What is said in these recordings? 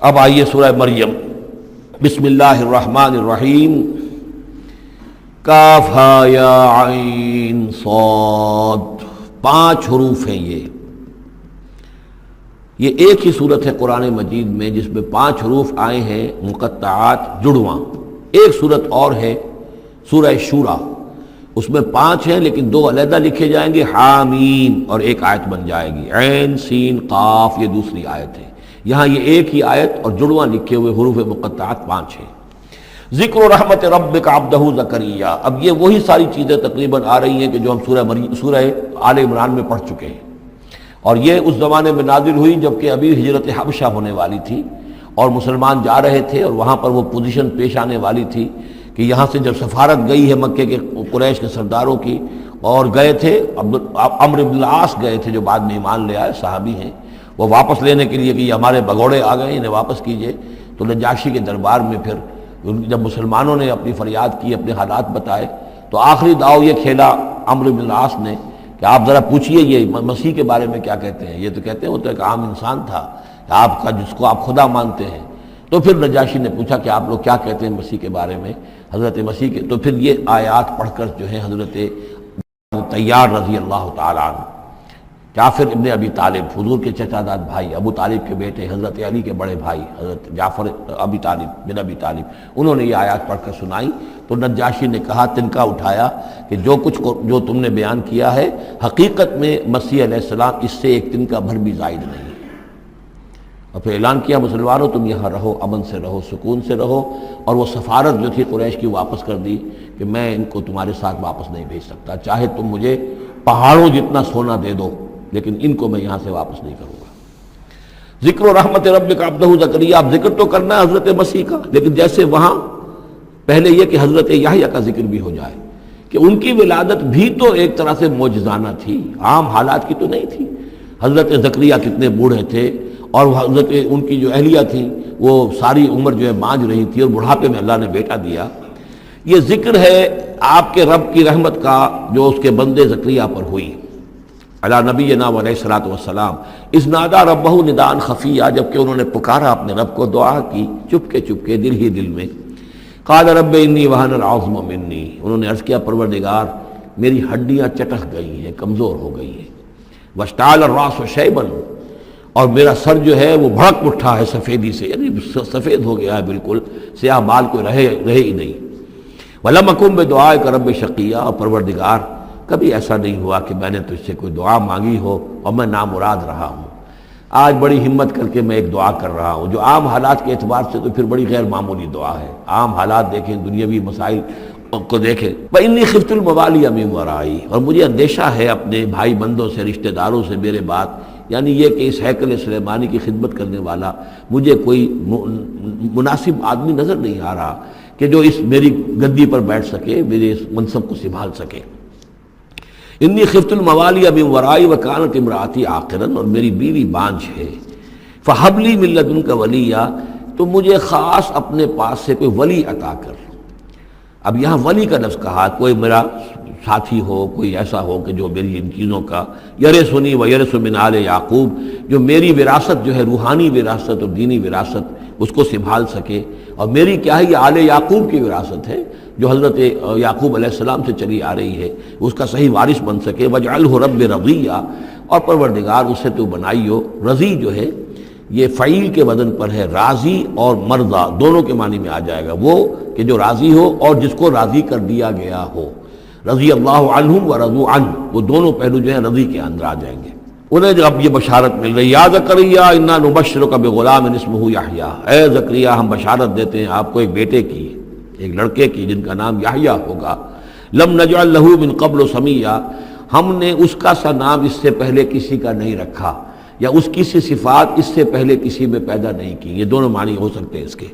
اب آئیے سورہ مریم، بسم اللہ الرحمن الرحیم، کاف ہا یا عین صاد، 5 حروف ہیں یہ ایک ہی صورت ہے قرآن مجید میں جس میں 5 حروف آئے ہیں مقطعات جڑواں۔ ایک صورت اور ہے سورہ شورا، اس میں 5 ہیں لیکن 2 علیحدہ لکھے جائیں گے، حامیم، اور ایک آیت بن جائے گی، عین سین قاف، یہ دوسری آیت ہے۔ یہاں یہ ایک ہی آیت اور جڑواں لکھے ہوئے حروف مقطعات 5 ہیں۔ ذکر رحمت ربک عبدہ زکریا، اب یہ وہی ساری چیزیں تقریباً آ رہی ہیں کہ جو ہم سورہ آل عمران میں پڑھ چکے ہیں، اور یہ اس زمانے میں نازل ہوئی جبکہ ابھی ہجرت حبشہ ہونے والی تھی اور مسلمان جا رہے تھے، اور وہاں پر وہ پوزیشن پیش آنے والی تھی کہ یہاں سے جب سفارت گئی ہے مکے کے قریش کے سرداروں کی، اور گئے تھے عمرو بن العاص گئے تھے جو بعد میں ایمان لے آئے، صحابی ہیں، وہ واپس لینے کے لیے کہ یہ ہمارے بگوڑے آ گئے، انہیں واپس کیجئے۔ تو نجاشی کے دربار میں پھر جب مسلمانوں نے اپنی فریاد کی، اپنے حالات بتائے، تو آخری داؤ یہ کھیلا عمرو بن العاص نے کہ آپ ذرا پوچھئے یہ مسیح کے بارے میں کیا کہتے ہیں۔ یہ تو کہتے ہیں وہ تو ایک عام انسان تھا آپ کا جس کو آپ خدا مانتے ہیں۔ تو پھر نجاشی نے پوچھا کہ آپ لوگ کیا کہتے ہیں مسیح کے بارے میں، حضرت مسیح کے، تو پھر یہ آیات پڑھ کر جو ہے حضرت طیار رضی اللہ تعالیٰ عنہ، جعفر ابن ابی طالب، حضور کے چچا داد بھائی، ابو طالب کے بیٹے، حضرت علی کے بڑے بھائی حضرت جعفر ابی طالب بن ابی طالب، انہوں نے یہ آیات پڑھ کر سنائی۔ تو نجاشی نے کہا، تنکا اٹھایا کہ جو تم نے بیان کیا ہے حقیقت میں مسیح علیہ السلام اس سے ایک تنکا بھر بھی زائد نہیں ہے۔ اور پھر اعلان کیا، مسلمانوں تم یہاں رہو، امن سے رہو، سکون سے رہو، اور وہ سفارت جو تھی قریش کی واپس کر دی کہ میں ان کو تمہارے ساتھ واپس نہیں بھیج سکتا، چاہے تم مجھے پہاڑوں جتنا سونا دے دو لیکن ان کو میں یہاں سے واپس نہیں کروں گا۔ ذکر و رحمت ربک عبدہ زکریا، اب ذکر تو کرنا ہے حضرت مسیح کا، لیکن جیسے وہاں پہلے یہ کہ حضرت یحییٰ کا ذکر بھی ہو جائے کہ ان کی ولادت بھی تو ایک طرح سے معجزانہ تھی، عام حالات کی تو نہیں تھی۔ حضرت زکریا کتنے بوڑھے تھے، اور حضرت ان کی جو اہلیہ تھیں وہ ساری عمر جو ہے مانج رہی تھی، اور بڑھاپے میں اللہ نے بیٹا دیا۔ یہ ذکر ہے آپ کے رب کی رحمت کا جو اس کے بندے زکریا پر ہوئی، علی نبینا علیہ الصلوۃ والسلام، اذ نادى ربہ نداء خفیا، جبکہ انہوں نے پکارا اپنے رب کو، دعا کی چپکے چپکے دل ہی دل میں۔ قال رب انی وہن العظم منی، انہوں نے عرض کیا پروردگار میری ہڈیاں چٹک گئی ہیں، کمزور ہو گئی ہیں، واشتعل الراس شیبا، اور میرا سر جو ہے وہ بھڑک اٹھا ہے سفیدی سے، یعنی سفید ہو گیا ہے، بالکل سیاہ بال کوئی رہے ہی نہیں۔ ولم اکن بدعائک رب شقیا، اور پروردگار کبھی ایسا نہیں ہوا کہ میں نے تجھ سے کوئی دعا مانگی ہو اور میں نامراد رہا ہوں۔ آج بڑی ہمت کر کے میں ایک دعا کر رہا ہوں جو عام حالات کے اعتبار سے تو پھر بڑی غیر معمولی دعا ہے، عام حالات دیکھیں، دنیاوی مسائل کو دیکھیں۔ وَإِنِّي خِفْتُ الْمَوَالِيَ مِن وَرَائِي، اور مجھے اندیشہ ہے اپنے بھائی بندوں سے، رشتہ داروں سے میرے بعد، یعنی یہ کہ اس ہیکل سلیمانی کی خدمت کرنے والا مجھے کوئی مناسب آدمی نظر نہیں آ رہا کہ جو اس میری گدی پر بیٹھ سکے، میرے اس منصب کو سنبھال سکے۔ انی خفت الموالی من ورائی وکانت امراتی عاقرا، اور میری بیوی بانجھ ہے، فہب لی من لدنک ولیہ، تو مجھے خاص اپنے پاس سے کوئی ولی عطا کر۔ اب یہاں ولی کا لفظ کہا، کوئی میرا ساتھی ہو، کوئی ایسا ہو کہ جو میری ان چیزوں کا یرثنی و یرث من آل یعقوب، جو میری وراثت جو ہے روحانی وراثت اور دینی وراثت اس کو سنبھال سکے، اور میری کیا ہے یہ آل یعقوب کی وراثت ہے جو حضرت یعقوب علیہ السلام سے چلی آ رہی ہے، اس کا صحیح وارث بن سکے۔ وجعلہ رب رضیہ، اور پروردگار اسے تو بنائیو، رضی جو ہے یہ فعیل کے وزن پر ہے، راضی اور مرضی دونوں کے معنی میں آ جائے گا، وہ کہ جو راضی ہو اور جس کو راضی کر دیا گیا ہو۔ رضی اللہ عنہم ورضوا عنہ، وہ دونوں پہلو جو ہیں رضی کے اندر آ جائیں گے۔ انہیں جب اب یہ بشارت مل رہی، یا زکریا انا نبشرک بغلام اسمہ یحییٰ، اے زکریا ہم بشارت دیتے ہیں آپ کو ایک بیٹے کی، ایک لڑکے کی جن کا نام یحییٰ ہوگا۔ لم نجعل لہ من قبل سمیہ، ہم نے اس کا سا نام اس سے پہلے کسی کا نہیں رکھا، یا اس کی سی صفات اس سے پہلے کسی میں پیدا نہیں کی، یہ دونوں معنی ہو سکتے ہیں اس کے۔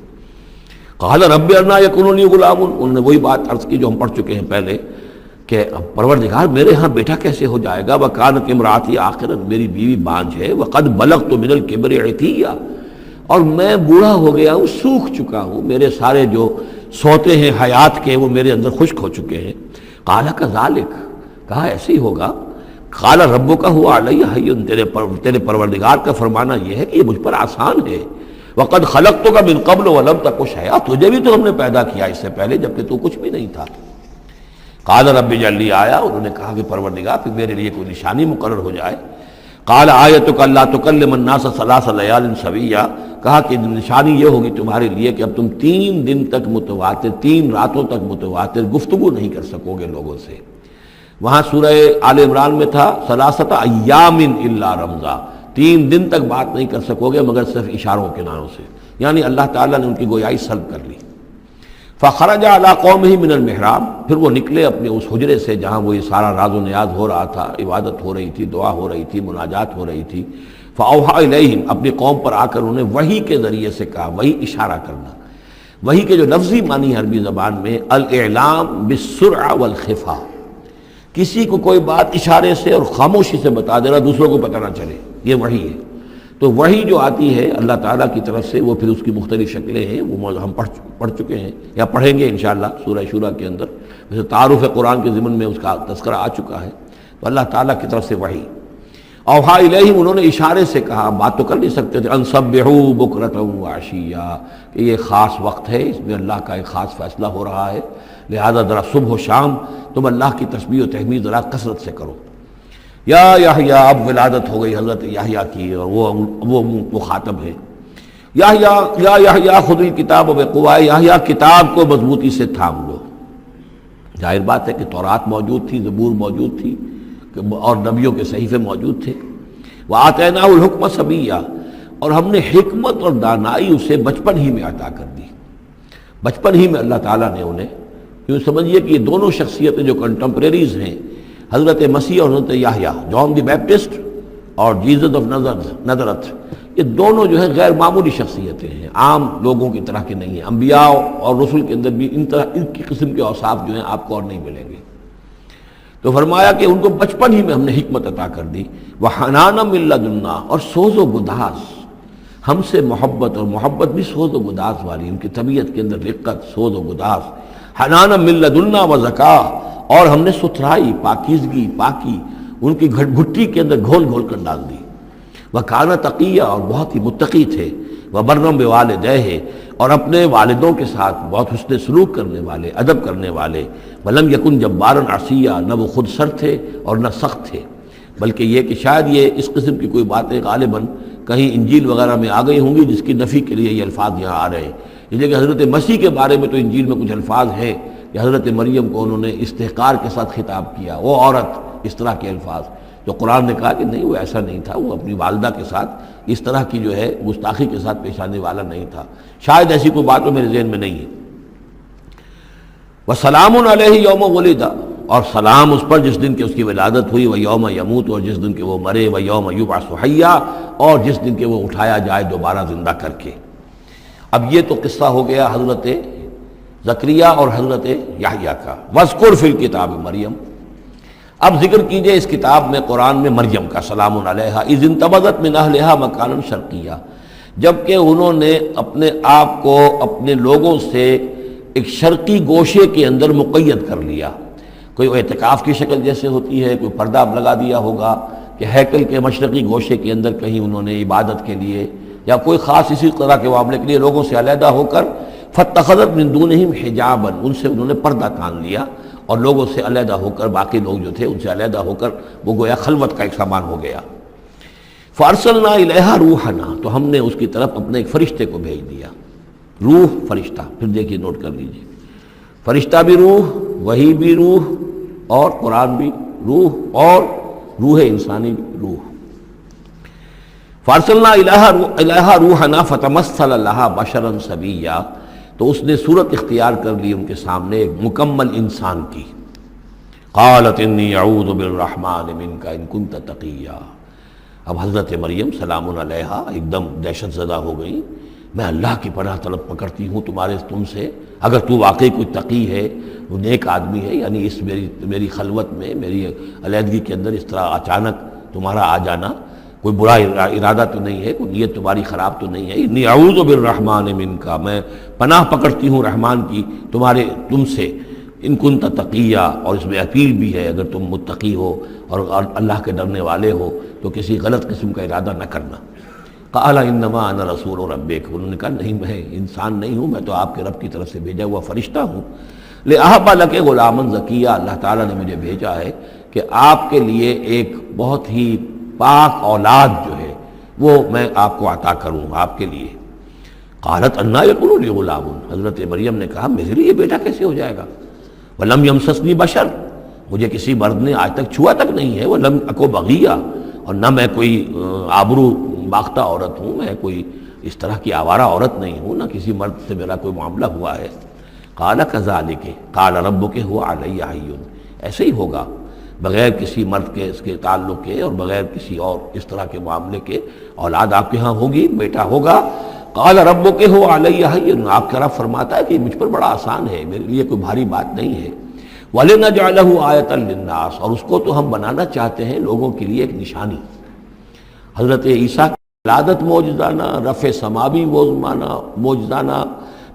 قال رب انا یکون لی غلام، انہوں نے وہی بات عرض کی جو ہم پڑھ چکے ہیں پہلے کہ پروردگار میرے ہاں بیٹا کیسے ہو جائے گا، وکانت امراتی عاقرا، میری بیوی بانجھ ہے، وقد بلغت من الکبر عتیہ، اور میں بوڑھا ہو گیا ہوں، سوکھ چکا ہوں، میرے سارے جو سوتے ہیں حیات کے وہ میرے اندر خشک ہو چکے ہیں۔ قال کذالک، کہا ایسے ہی ہوگا۔ قال ربک هو علی ہین، تیرے پروردگار کا فرمانا یہ ہے کہ یہ مجھ پر آسان ہے۔ وقد خلقتک من قبل ولم تک شیئا، تجھے بھی تو ہم نے پیدا کیا اس سے پہلے جبکہ تو کچھ بھی نہیں تھا۔ قال رب اجعل لی آیا، انہوں نے کہا کہ پروردگار پھر میرے لیے کوئی نشانی مقرر ہو جائے۔ قال آیتک الا تکلم الناس ثلاث لیال سویا، کہا کہ نشانی یہ ہوگی تمہارے لیے کہ اب تم 3 دن تک متواتر، 3 راتوں تک متواتر گفتگو نہیں کر سکو گے لوگوں سے۔ وہاں سورہ آل عمران میں تھا ثلاثۃ ایام الا رمزا، 3 دن تک بات نہیں کر سکو گے مگر صرف اشاروں کے ناموں سے، یعنی اللہ تعالیٰ نے ان کی گویائی سلب کر لی۔ فخرج علی قومہ من المحراب، پھر وہ نکلے اپنے اس حجرے سے جہاں وہ یہ سارا راز و نیاز ہو رہا تھا، عبادت ہو رہی تھی، دعا ہو رہی تھی، مناجات ہو رہی تھی۔ فاوحی الیہم، اپنی قوم پر آ کر انہوں نے وحی کے ذریعے سے کہا، وحی اشارہ کرنا، وحی کے جو لفظی معنی ہے عربی زبان میں الاعلام بالسرعہ والخفا، کسی کو کوئی بات اشارے سے اور خاموشی سے بتا دینا دوسروں کو پتہ نہ چلے، یہ وحی ہے۔ تو وحی جو آتی ہے اللہ تعالیٰ کی طرف سے، وہ پھر اس کی مختلف شکلیں ہیں، وہ ہم پڑھ چکے ہیں یا پڑھیں گے انشاءاللہ سورہ شورا کے اندر، ویسے تعارف قرآن کے ضمن میں اس کا تذکرہ آ چکا ہے۔ تو اللہ تعالیٰ کی طرف سے وحی، اوحا الیہم، انہوں نے اشارے سے کہا، بات تو کر نہیں سکتے تھے، ان سبحوا بکرۃ وعشیا، کہ یہ خاص وقت ہے، اس میں اللہ کا ایک خاص فیصلہ ہو رہا ہے، لہذا ذرا صبح و شام تم اللہ کی تسبیح و تحمید ذرا کثرت سے کرو۔ یا یحییٰ، اب ولادت ہو گئی حضرت یحییٰ کی، اور وہ مخاطب ہے۔ یا یحییٰ خذ الکتاب بقوہ، یحییٰ کتاب کو مضبوطی سے تھام لو۔ ظاہر بات ہے کہ تورات موجود تھی، زبور موجود تھی، اور نبیوں کے صحیفے موجود تھے۔ وآتیناہ الحکم صبیا، اور ہم نے حکمت اور دانائی اسے بچپن ہی میں عطا کر دی، بچپن ہی میں اللہ تعالیٰ نے انہیں، یوں سمجھیے کہ یہ دونوں شخصیتیں جو کنٹمپریریز ہیں، حضرت مسیح اور حضرت یحییٰ، جان دی بیپٹسٹ اور جیزس آف نزرت، یہ دونوں جو ہیں غیر معمولی شخصیتیں ہیں، عام لوگوں کی طرح کے نہیں ہیں۔ انبیاء اور رسل کے اندر بھی ان کی قسم کے اوصاف جو ہیں آپ کو اور نہیں ملیں گے۔ تو فرمایا کہ ان کو بچپن ہی میں ہم نے حکمت عطا کر دی، وحنانا من لدنا، اور سوز و گداز، ہم سے محبت، اور محبت بھی سوز و گداز والی، ان کی طبیعت کے اندر رقت، سوز و گداز، حنانا من لدنا وزکا، اور ہم نے ستھرائی، پاکیزگی، پاکی ان کی گھٹی کے اندر گھول گھول کر ڈال دی۔ وکانا تقیہ، اور بہت ہی متقی تھے، وبرم بوالدیہ، اور اپنے والدوں کے ساتھ بہت حسن سلوک کرنے والے، ادب کرنے والے، ولم یکن جبارا عصیا، نہ وہ خود سر تھے اور نہ سخت تھے، بلکہ یہ کہ شاید یہ اس قسم کی کوئی باتیں غالباً کہیں انجیل وغیرہ میں آ گئی ہوں گی جس کی نفی کے لیے یہ الفاظ یہاں آ رہے ہیں، اس لیے کہ حضرت مسیح کے بارے میں تو انجیل میں کچھ الفاظ ہیں کہ حضرت مریم کو انہوں نے استحقار کے ساتھ خطاب کیا، وہ عورت، اس طرح کے الفاظ، جو قرآن نے کہا کہ نہیں وہ ایسا نہیں تھا، وہ اپنی والدہ کے ساتھ اس طرح کی جو ہے گستاخی کے ساتھ پیش آنے والا نہیں تھا، شاید ایسی کوئی بات میرے ذہن میں نہیں ہے۔ وَسَلَامٌ عَلَيْهِ يَوْمَ وُلِدَ، اور سلام اس پر جس دن کہ اس کی ولادت ہوئی، وَيَوْمَ يَمُوتُ، اور جس دن کہ وہ مرے، وَيَوْمَ يُبْعَثُ حَيًّا، اور جس دن کہ وہ اٹھایا جائے دوبارہ زندہ کر کے۔ اب یہ تو قصہ ہو گیا حضرت زکریا اور حضرت یحییٰ کا۔ وَاذْكُرْ فِي الْكِتَابِ مریم، اب ذکر کیجئے اس کتاب میں، قرآن میں، مریم کا، سلام علیہا اذ انتبذت من اہلہا مکانا شرقیہ، جبکہ انہوں نے اپنے آپ کو اپنے لوگوں سے ایک شرقی گوشے کے اندر مقید کر لیا، کوئی اعتکاف کی شکل جیسے ہوتی ہے، کوئی پردہ لگا دیا ہوگا کہ ہیکل کے مشرقی گوشے کے اندر کہیں انہوں نے عبادت کے لیے یا کوئی خاص اسی طرح کے معاملے کے لیے لوگوں سے علیحدہ ہو کر، فاتخذت من دونہم حجابا، ان سے انہوں نے پردہ تان لیا، اور لوگوں سے علیحدہ ہو کر، باقی لوگ جو تھے ان سے علیحدہ ہو کر وہ گویا خلوت کا ایک سامان ہو گیا۔ فارسلنا الیہا روحنا، تو ہم نے اس کی طرف اپنے ایک فرشتے کو بھیج دیا، روح فرشتہ، پھر دیکھیے نوٹ کر لیجیے، فرشتہ بھی روح، وحی بھی روح، اور قرآن بھی روح، اور روح انسانی بھی روح۔ فارسلنا الیہا روحنا فتمثل لہا بشرا سویا، تو اس نے صورت اختیار کر لی ان کے سامنے ایک مکمل انسان کی۔ قالت انی اعوذ بالرحمن منک ان کنت تقیا، اب حضرت مریم سلام علیہا ایک دم دہشت زدہ ہو گئی، میں اللہ کی پناہ طلب پکڑتی ہوں تم سے، اگر تو واقعی کوئی تقی ہے، وہ نیک آدمی ہے، یعنی اس میری خلوت میں، میری علیحدگی کے اندر اس طرح اچانک تمہارا آ جانا کوئی برا ارادہ تو نہیں ہے، کوئی نیت تمہاری خراب تو نہیں ہے، انی اعوذ بالرحمن منک، میں پناہ پکڑتی ہوں رحمان کی تم سے، ان کنت تقیہ، اور اس میں اپیل بھی ہے اگر تم متقی ہو اور اللہ کے ڈرنے والے ہو تو کسی غلط قسم کا ارادہ نہ کرنا۔ قال انما انا رسول ربک، انہوں نے کہا نہیں میں انسان نہیں ہوں، میں تو آپ کے رب کی طرف سے بھیجا ہوا فرشتہ ہوں، لأہب لک غلاما زکیہ، اللہ تعالیٰ نے مجھے بھیجا ہے کہ آپ کے لیے ایک بہت ہی پاک اولاد جو ہے وہ میں آپ کو عطا کروں آپ کے لیے۔ قالت انا یکون لی غلام، حضرت مریم نے کہا میرے لیے بیٹا کیسے ہو جائے گا، ولم یمسسنی بشر، مجھے کسی مرد نے آج تک چھوا تک نہیں ہے، ولم اکو بغیہ، اور نہ میں کوئی آبرو باختہ عورت ہوں، میں کوئی اس طرح کی آوارہ عورت نہیں ہوں، نہ کسی مرد سے میرا کوئی معاملہ ہوا ہے۔ قال کذالک قال ربک هو علی حی، ایسے ہی ہوگا بغیر کسی مرد کے اس کے تعلق کے اور بغیر کسی اور اس طرح کے معاملے کے اولاد آپ کے ہاں ہوگی، بیٹا ہوگا۔ قال ربک هو علی حی، آپ کا رب فرماتا ہے کہ مجھ پر بڑا آسان ہے، میرے لیے کوئی بھاری بات نہیں ہے۔ وَلِنَجْعَلَهُ آیَةً لِلنَّاسِ، اور اس کو تو ہم بنانا چاہتے ہیں لوگوں کے لیے ایک نشانی۔ حضرت عیسیٰ کی ولادت معجزانہ، رفع سماوی معجزانہ،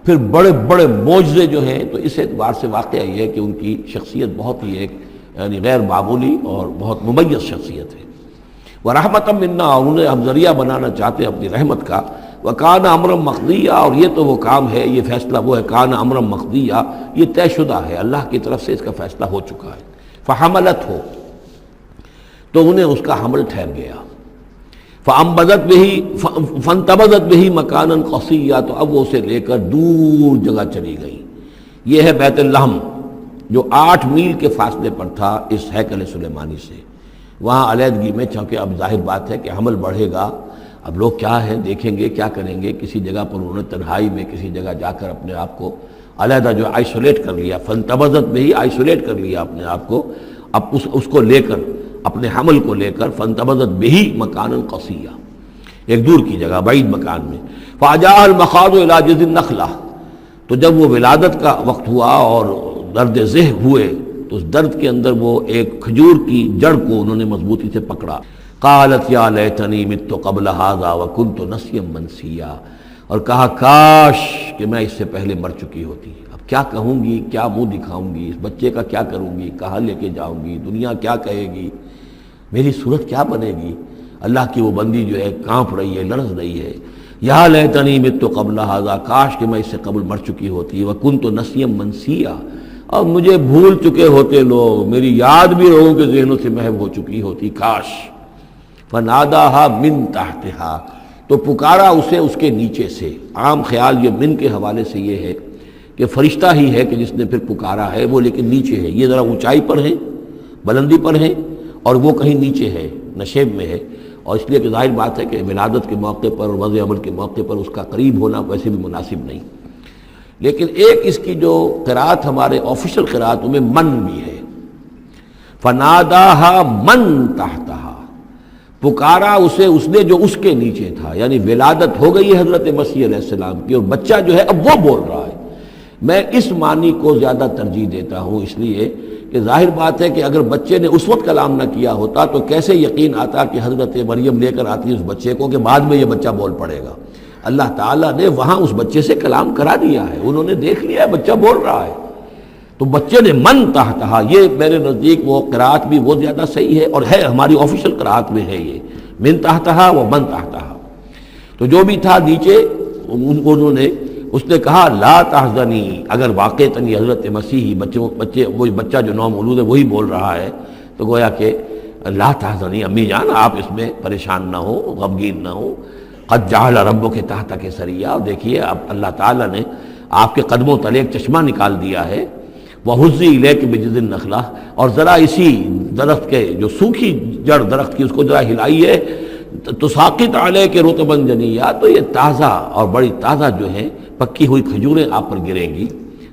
پھر بڑے بڑے معجزے جو ہیں، تو اس اعتبار سے واقعہ یہ ہے کہ ان کی شخصیت بہت ہی ایک یعنی غیر معمولی اور بہت ممیز شخصیت ہے۔ وَرَحْمَةً مِنَّا، اور انہیں ہم ذریعہ بنانا چاہتے ہیں اپنی رحمت کا۔ وَكَانَ أَمْرًا مَقْضِيًّا، اور یہ تو وہ کام ہے، یہ فیصلہ وہ ہے، كَانَ أَمْرًا مَقْضِيًّا، یہ طے شدہ ہے، اللہ کی طرف سے اس کا فیصلہ ہو چکا ہے۔ فَحَمَلَتْهُ، تو انہیں اس کا حمل ٹھہر گیا۔ فَانْتَبَذَتْ بِهِ مَكَانًا قَصِيًّا، تو اب وہ اسے لے کر دور جگہ چلی گئی۔ یہ ہے بیت اللحم جو 8 میل کے فاصلے پر تھا اس ہیکل سلیمانی سے، وہاں علیحدگی میں، چونکہ اب ظاہر بات ہے کہ حمل بڑھے گا، اب لوگ کیا ہیں دیکھیں گے، کیا کریں گے، کسی جگہ پر انہوں نے تنہائی میں کسی جگہ جا کر اپنے آپ کو علیحدہ جو آئسولیٹ کر لیا، فانتبذت بہ، آئسولیٹ کر لیا اپنے آپ کو، اب اس کو لے کر، اپنے حمل کو لے کر، فانتبذت بہ مکانا قصیا، ایک دور کی جگہ، بعید مکان میں۔ فاجاء المخاض الی جذع النخلہ، تو جب وہ ولادت کا وقت ہوا اور درد ذہ ہوئے تو اس درد کے اندر وہ ایک کھجور کی جڑ کو انہوں نے مضبوطی سے پکڑا۔ قالت یا لیتنی مت قبل ھذا وکنت نسیا منسیا، اور کہا کاش کہ میں اس سے پہلے مر چکی ہوتی، اب کیا کہوں گی، کیا منہ دکھاؤں گی، اس بچے کا کیا کروں گی، کہاں لے کے جاؤں گی، دنیا کیا کہے گی، میری صورت کیا بنے گی۔ اللہ کی وہ بندی جو ہے کانپ رہی ہے، لرز رہی ہے، یا لیتنی مت قبل ھذا، کاش کہ میں اس سے قبل مر چکی ہوتی، وکنت نسیا منسیا، اور مجھے بھول چکے ہوتے لوگ، میری یاد بھی لوگوں کے ذہنوں سے محو ہو چکی ہوتی، کاش۔ فناداہا من تحتہا، تو پکارا اسے اس کے نیچے سے۔ عام خیال یہ من کے حوالے سے یہ ہے کہ فرشتہ ہی ہے کہ جس نے پھر پکارا ہے، وہ لیکن نیچے ہے، یہ ذرا اونچائی پر ہے، بلندی پر ہے، اور وہ کہیں نیچے ہے، نشیب میں ہے، اور اس لیے کہ ظاہر بات ہے کہ ولادت کے موقع پر اور وضع عمل کے موقع پر اس کا قریب ہونا ویسے بھی مناسب نہیں۔ لیکن ایک اس کی جو قرات ہمارے آفیشل قراتوں میں من بھی ہے، فناداہا من تحتہا، پکارا اسے اس نے جو اس کے نیچے تھا، یعنی ولادت ہو گئی ہے حضرت مسیح علیہ السلام کی، اور بچہ جو ہے اب وہ بول رہا ہے۔ میں اس معنی کو زیادہ ترجیح دیتا ہوں، اس لیے کہ ظاہر بات ہے کہ اگر بچے نے اس وقت کلام نہ کیا ہوتا تو کیسے یقین آتا کہ حضرت مریم لے کر آتی اس بچے کو کہ بعد میں یہ بچہ بول پڑے گا۔ اللہ تعالیٰ نے وہاں اس بچے سے کلام کرا دیا ہے، انہوں نے دیکھ لیا ہے بچہ بول رہا ہے، تو بچے نے من تحتہا، یہ میرے نزدیک وہ قرات بھی وہ زیادہ صحیح ہے، اور ہے ہماری آفیشل قرات میں ہے یہ من تحتہا و من تحتہا۔ تو جو بھی تھا نیچے، انہوں نے، اس نے کہا لا تحزنی، اگر واقعتاً یہ حضرت مسیحی بچے وہ بچہ جو نومولود ہے وہی بول رہا ہے، تو گویا کہ لا تحزنی، امی جان آپ اس میں پریشان نہ ہو، غمگین نہ ہو، قد جعل ربک تحتک سریا، اور دیکھیے اب اللہ تعالیٰ نے آپ کے قدموں تلے ایک چشمہ نکال دیا ہے، وَحُزِّ إِلَيْكِ بِجِذْعِ النَّخْلَةِ، اور ذرا اسی درخت کے جو سوکھی جڑ درخت کی اس کو ذرا ہلائیے، تُسَاقِطْ عَلَيْكِ رُطْبًا جَنِيًّا، تو یہ تازہ اور بڑی تازہ جو ہیں پکی ہوئی کھجوریں آپ پر گریں گی،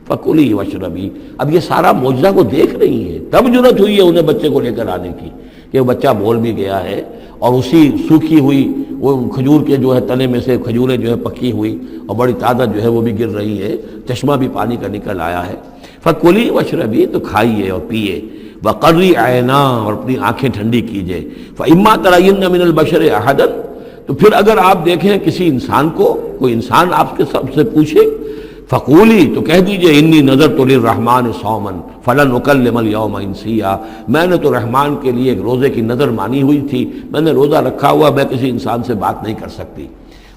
فَكُلِي وَاشْرَبِي۔ اب یہ سارا معجزہ وہ دیکھ رہی ہے، تب جرأت ہوئی ہے انہیں بچے کو لے کر آنے کی کہ وہ بچہ بول بھی گیا ہے، اور اسی سوکھی ہوئی وہ کھجور کے جو ہے تنے میں سے کھجوریں جو ہے پکی ہوئی اور بڑی تازہ جو ہے وہ بھی گر رہی ہے، چشمہ بھی پانی کا نکل آیا ہے۔ فَكُلِي وَاشْرَبِي، تو کھائیے اور پیئے، وَقَرِّ عَيْنًا، اور اپنی آنکھیں ٹھنڈی کیجئے، فَإِمَّا تَرَيِنَّ مِنَ الْبَشَرِ أَحَدًا، تو پھر اگر آپ دیکھیں کسی انسان کو، کوئی انسان آپ کے سب سے پوچھے، فقولی تو کہہ دیجئے انی نذرت للرحمن صوما فلن اکلم اليوم انسیا، میں نے تو رحمان کے لیے ایک روزے کی نذر مانی ہوئی تھی، میں نے روزہ رکھا ہوا، میں کسی انسان سے بات نہیں کر سکتی۔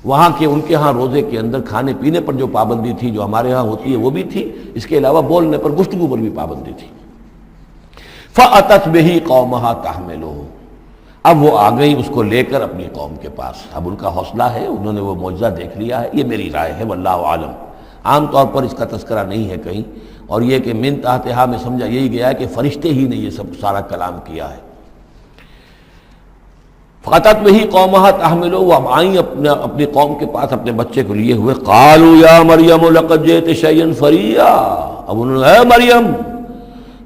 وہاں کے ان کے ہاں روزے کے اندر کھانے پینے پر جو پابندی تھی جو ہمارے ہاں ہوتی ہے وہ بھی تھی، اس کے علاوہ بولنے پر گفتگو پر بھی پابندی تھی۔ فأتت بہ قومہا تحملہ، اب وہ آ گئی اس کو لے کر اپنی قوم کے پاس۔ اب ان کا حوصلہ ہے، انہوں نے وہ معجزہ دیکھ لیا ہے، یہ میری رائے ہے، واللہ عالم۔ عام طور پر اس کا تذکرہ نہیں ہے کہیں، اور یہ کہ من تحتہا میں سمجھا یہی گیا ہے کہ فرشتے ہی نے یہ سب سارا کلام کیا ہے۔ فاتت بہ قومہا تحملہ، وہ اب آئیں اپنی قوم کے پاس اپنے بچے کو لیے ہوئے۔ قالوا یا مریم لقد جئت شیئا فریا، اب انہوں نے اے مریم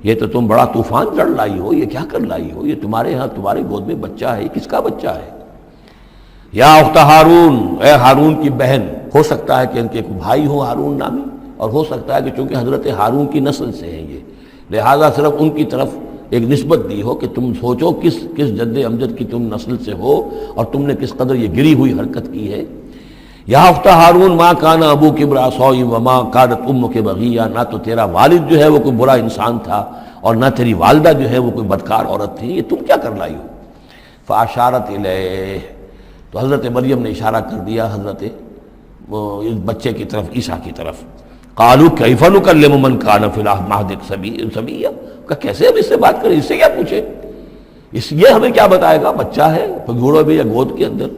یہ تو تم بڑا طوفان چڑھ لائی ہو، یہ کیا کر لائی ہو، یہ تمہارے ہاں تمہارے گود میں بچہ ہے، کس کا بچہ ہے؟ یا اخت ہارون، اے ہارون کی بہن، ہو سکتا ہے کہ ان کے کوئی بھائی ہو ہارون نامی، اور ہو سکتا ہے کہ چونکہ حضرت ہارون کی نسل سے ہیں یہ، لہذا صرف ان کی طرف ایک نسبت دی ہو کہ تم سوچو کس جد امجد کی تم نسل سے ہو اور تم نے کس قدر یہ گری ہوئی حرکت کی ہے۔ یا اخت ہارون ما کان ابوک امرأ سوء وما کانت امک بغیہ، نہ تو تیرا والد جو ہے وہ کوئی برا انسان تھا اور نہ تیری والدہ جو ہے وہ کوئی بدکار عورت تھی، یہ تم کیا کر لائی ہو؟ فاشارت الیہ، تو حضرت مریم نے اشارہ کر دیا حضرت اس بچے کی طرف، عیسیٰ کی طرف۔ قالوا کیف نکلم من کان فی المہد صبیا، کہ کیسے ہم اس سے بات کریں، اس سے کیا پوچھیں، یہ ہمیں کیا بتائے گا، بچہ ہے گھوڑے میں یا گود کے اندر۔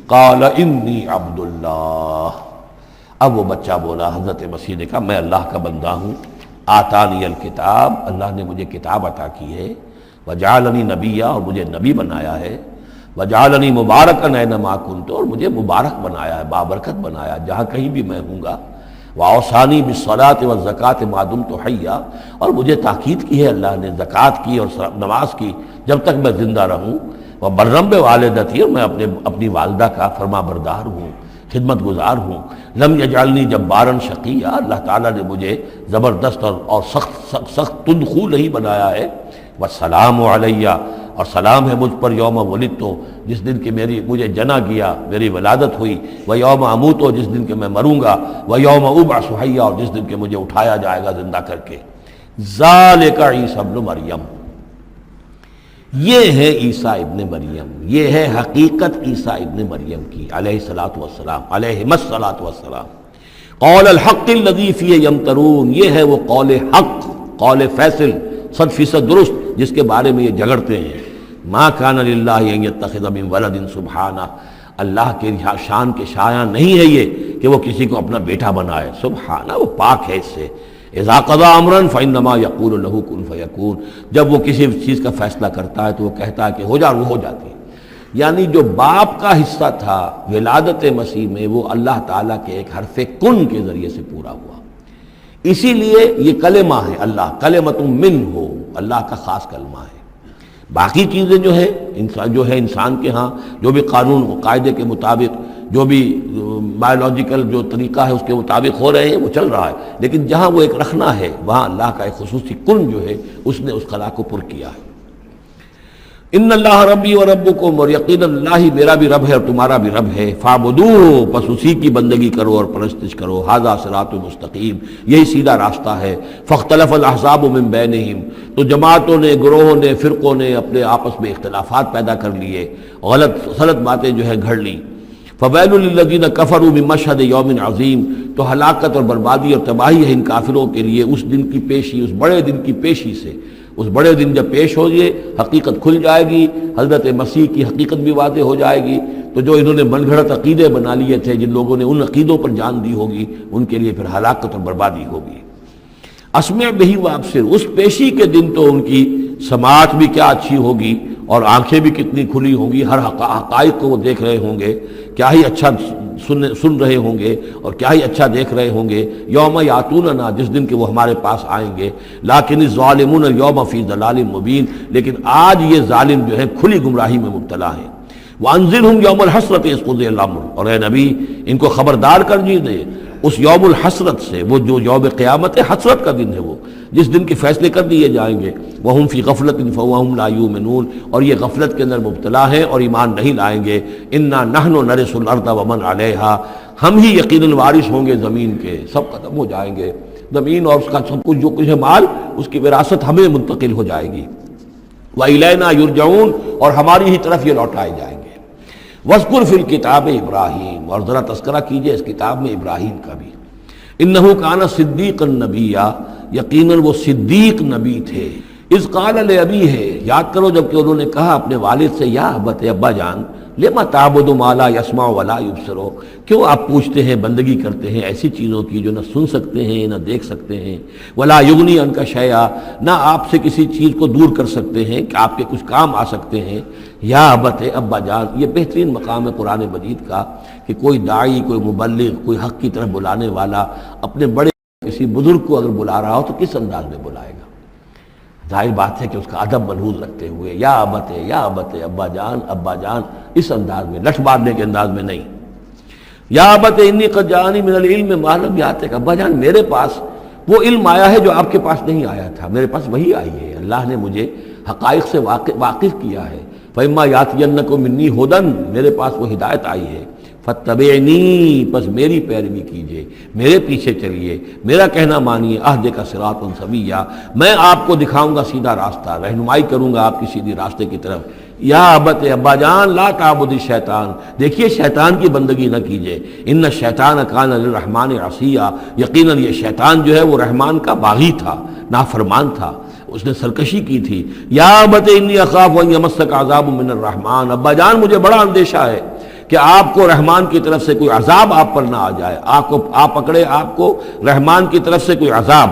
قال انی عبد اللہ، اب وہ بچہ بولا، حضرت مسیح نے کہا میں اللہ کا بندہ ہوں، آتانی الکتاب، اللہ نے مجھے کتاب عطا کی ہے، وجعلنی نبیا، اور مجھے نبی بنایا ہے، وجعلنی مبارکا اینما کنت، اور مجھے مبارک بنایا ہے، بابرکت بنایا جہاں کہیں بھی میں ہوں گا، واوصانی بالصلاۃ والزکاۃ ما دمت حیا، اور مجھے تاکید کی ہے اللہ نے زکوٰۃ کی اور نماز کی جب تک میں زندہ رہوں، وبرم بوالدتی، اور میں اپنی والدہ کا فرما بردار ہوں، خدمت گزار ہوں، لم یجعلنی جبارا شقیا، اللہ تعالیٰ نے مجھے زبردست اور سخت تندخو نہیں بنایا ہے، والسلام علیہ، اور سلام ہے مجھ پر یوم ولدت، جس دن کہ مجھے جنا گیا، میری ولادت ہوئی، و یوم اموت، جس دن کہ میں مروں گا، و یوم ابعث حیا، اور جس دن کہ مجھے اٹھایا جائے گا زندہ کر کے۔ ذالک عیسی ابن مریم، یہ ہے عیسیٰ ابن مریم، یہ ہے حقیقت عیسیٰ ابن مریم کی علیہ الصلاۃ والسلام، علیہم الصلاۃ والسلام۔ قول الحق الذی فیہ یمترون، یہ ہے وہ قول حق، قول فیصل 100% درست جس کے بارے میں یہ جھگڑتے ہیں۔ ما کان للہ ان یتخذ من ولد سبحانہ، اللہ کے شان کے شایع نہیں ہے یہ کہ وہ کسی کو اپنا بیٹا بنائے، سبحانہ، وہ پاک ہے اس سے۔ اذا قضى امرا فانما يقول له كن فيكون، جب وہ کسی چیز کا فیصلہ کرتا ہے تو وہ کہتا ہے کہ ہو جا، وہ ہو جاتی ہے۔ یعنی جو باپ کا حصہ تھا ولادت مسیح میں، وہ اللہ تعالیٰ کے ایک حرف کن کے ذریعے سے پورا ہوا، اسی لیے یہ کلمہ ہے، اللہ کلمۃ منہ، اللہ کا خاص کلمہ ہے۔ باقی چیزیں جو ہے انسان کے ہاں جو بھی قانون و قاعدے کے مطابق، جو بھی بایولوجیکل جو طریقہ ہے اس کے مطابق ہو رہے ہیں، وہ چل رہا ہے، لیکن جہاں وہ ایک رکھنا ہے وہاں اللہ کا ایک خصوصی کن جو ہے اس نے اس خلا کو پر کیا ہے۔ ان اللہ ربی و ربکم، اور یقینا اللہ ہی میرا بھی رب ہے اور تمہارا بھی رب ہے، فاعبدوہ، پس اسی کی بندگی کرو اور پرستش کرو، ھذا صراط مستقیم، یہی سیدھا راستہ ہے۔ فاختلف الاحزاب من بینہم، تو جماعتوں نے، گروہوں نے، فرقوں نے اپنے آپس میں اختلافات پیدا کر لیے، غلط باتیں جو ہے گھڑ لی۔ فویل للذین کفروا من مشہد یوم عظیم، تو ہلاکت اور بربادی اور تباہی ہے ان کافروں کے لیے اس دن کی پیشی، اس بڑے دن کی پیشی سے۔ اس بڑے دن جب پیش ہو یہ حقیقت کھل جائے گی، حضرت مسیح کی حقیقت بھی واضح ہو جائے گی، تو جو انہوں نے من گھڑت عقیدے بنا لیے تھے، جن لوگوں نے ان عقیدوں پر جان دی ہوگی، ان کے لیے پھر ہلاکت اور بربادی ہوگی۔ اسمع بہ وابصر، اس پیشی کے دن تو ان کی سماعت بھی کیا اچھی ہوگی اور آنکھیں بھی کتنی کھلی ہوں گی، ہر حقائق کو وہ دیکھ رہے ہوں گے، کیا ہی اچھا سن رہے ہوں گے اور کیا ہی اچھا دیکھ رہے ہوں گے۔ یوم یاتوننا، جس دن کہ وہ ہمارے پاس آئیں گے، لیکن الظالمون اليوم فی ضلال مبین، لیکن آج یہ ظالم جو ہے کھلی گمراہی میں مبتلا ہیں۔ وانذرہم یوم الحسرۃ اذ قضی الامر، اور اے نبی ان کو خبردار کر دیجیے اس یوم الحسرت سے، وہ جو یوم قیامت ہے، حسرت کا دن ہے، وہ جس دن کے فیصلے کر دیے جائیں گے. وَهُمْ فِي غَفْلَةٍ فَهُمْ لَا يُؤْمِنُونَ، اور یہ غفلت کے اندر مبتلا ہیں اور ایمان نہیں لائیں گے. اِنَّا نَحْنُ نَرِثُ الْأَرْضَ وَمَنْ عَلَيْهَا، ہم ہی یقیناً وارث ہوں گے زمین کے، سب ختم ہو جائیں گے، زمین اور اس کا سب کچھ جو کچھ ہے مال، اس کی وراثت ہمیں منتقل ہو جائے گی. وَإِلَيْنَا يُرْجَعُونَ، اور ہماری ہی طرف یہ لوٹائے جائیں گے. وَاذْكُرْ فِي الْكِتَابِ ابراہیم، اور ذرا تذکرہ کیجئے اس کتاب میں ابراہیم کا بھی. انہ کان صدیقا نبیا، یقیناً وہ صدیق نبی تھے. اذ قال لابیہ، یاد کرو جب کہ انہوں نے کہا اپنے والد سے، یا ابت، ابا جان، لما تعبد ما لا يسمع ولا يبصر، کیوں آپ پوچھتے ہیں، بندگی کرتے ہیں ایسی چیزوں کی جو نہ سن سکتے ہیں نہ دیکھ سکتے ہیں. ولا یغنی عنک شیئا، نہ آپ سے کسی چیز کو دور کر سکتے ہیں کہ آپ کے کچھ کام آ سکتے ہیں. یا ابت، ابا جان، یہ بہترین مقام ہے قرآن مجید کا کہ کوئی داعی، کوئی مبلغ، کوئی حق کی طرف بلانے والا اپنے بڑے کسی بزرگ کو اگر بلا رہا ہو تو کس انداز میں بلائے گا؟ ظاہر بات ہے کہ اس کا ادب ملحوظ رکھتے ہوئے، یا ابت، یا ابت، ابا جان، ابا جان، اس انداز میں، لٹ مارنے کے انداز میں نہیں. یا ابت انی قد جاءنی من العلم ما لم یاتک، ابا جان میرے پاس وہ علم آیا ہے جو آپ کے پاس نہیں آیا تھا، میرے پاس وہی آئی ہے، اللہ نے مجھے حقائق سے واقف کیا ہے. فإما یاتینکم منی ھدی، میرے پاس وہ ہدایت آئی ہے. فاتبعنی، پس میری پیروی کیجئے، میرے پیچھے چلیے، میرا کہنا مانیے. اہدک صراطا سویا، میں آپ کو دکھاؤں گا سیدھا راستہ، رہنمائی کروں گا آپ کی سیدھی راستے کی طرف. یا ابت، ابا جان، لا تعبد الشیطان، دیکھیے شیطان کی بندگی نہ کیجئے. ان الشیطان کان للرحمن عصیا، یقیناً یہ شیطان جو ہے وہ رحمان کا باغی تھا، نافرمان تھا، اس نے سرکشی کی تھی. یا ابت انی اخاف ان یمسک عذاب من الرحمن، ابا جان مجھے بڑا اندیشہ ہے کہ آپ کو رحمان کی طرف سے کوئی عذاب آپ پر نہ آ جائے، آپ پکڑے آپ کو رحمان کی طرف سے کوئی عذاب.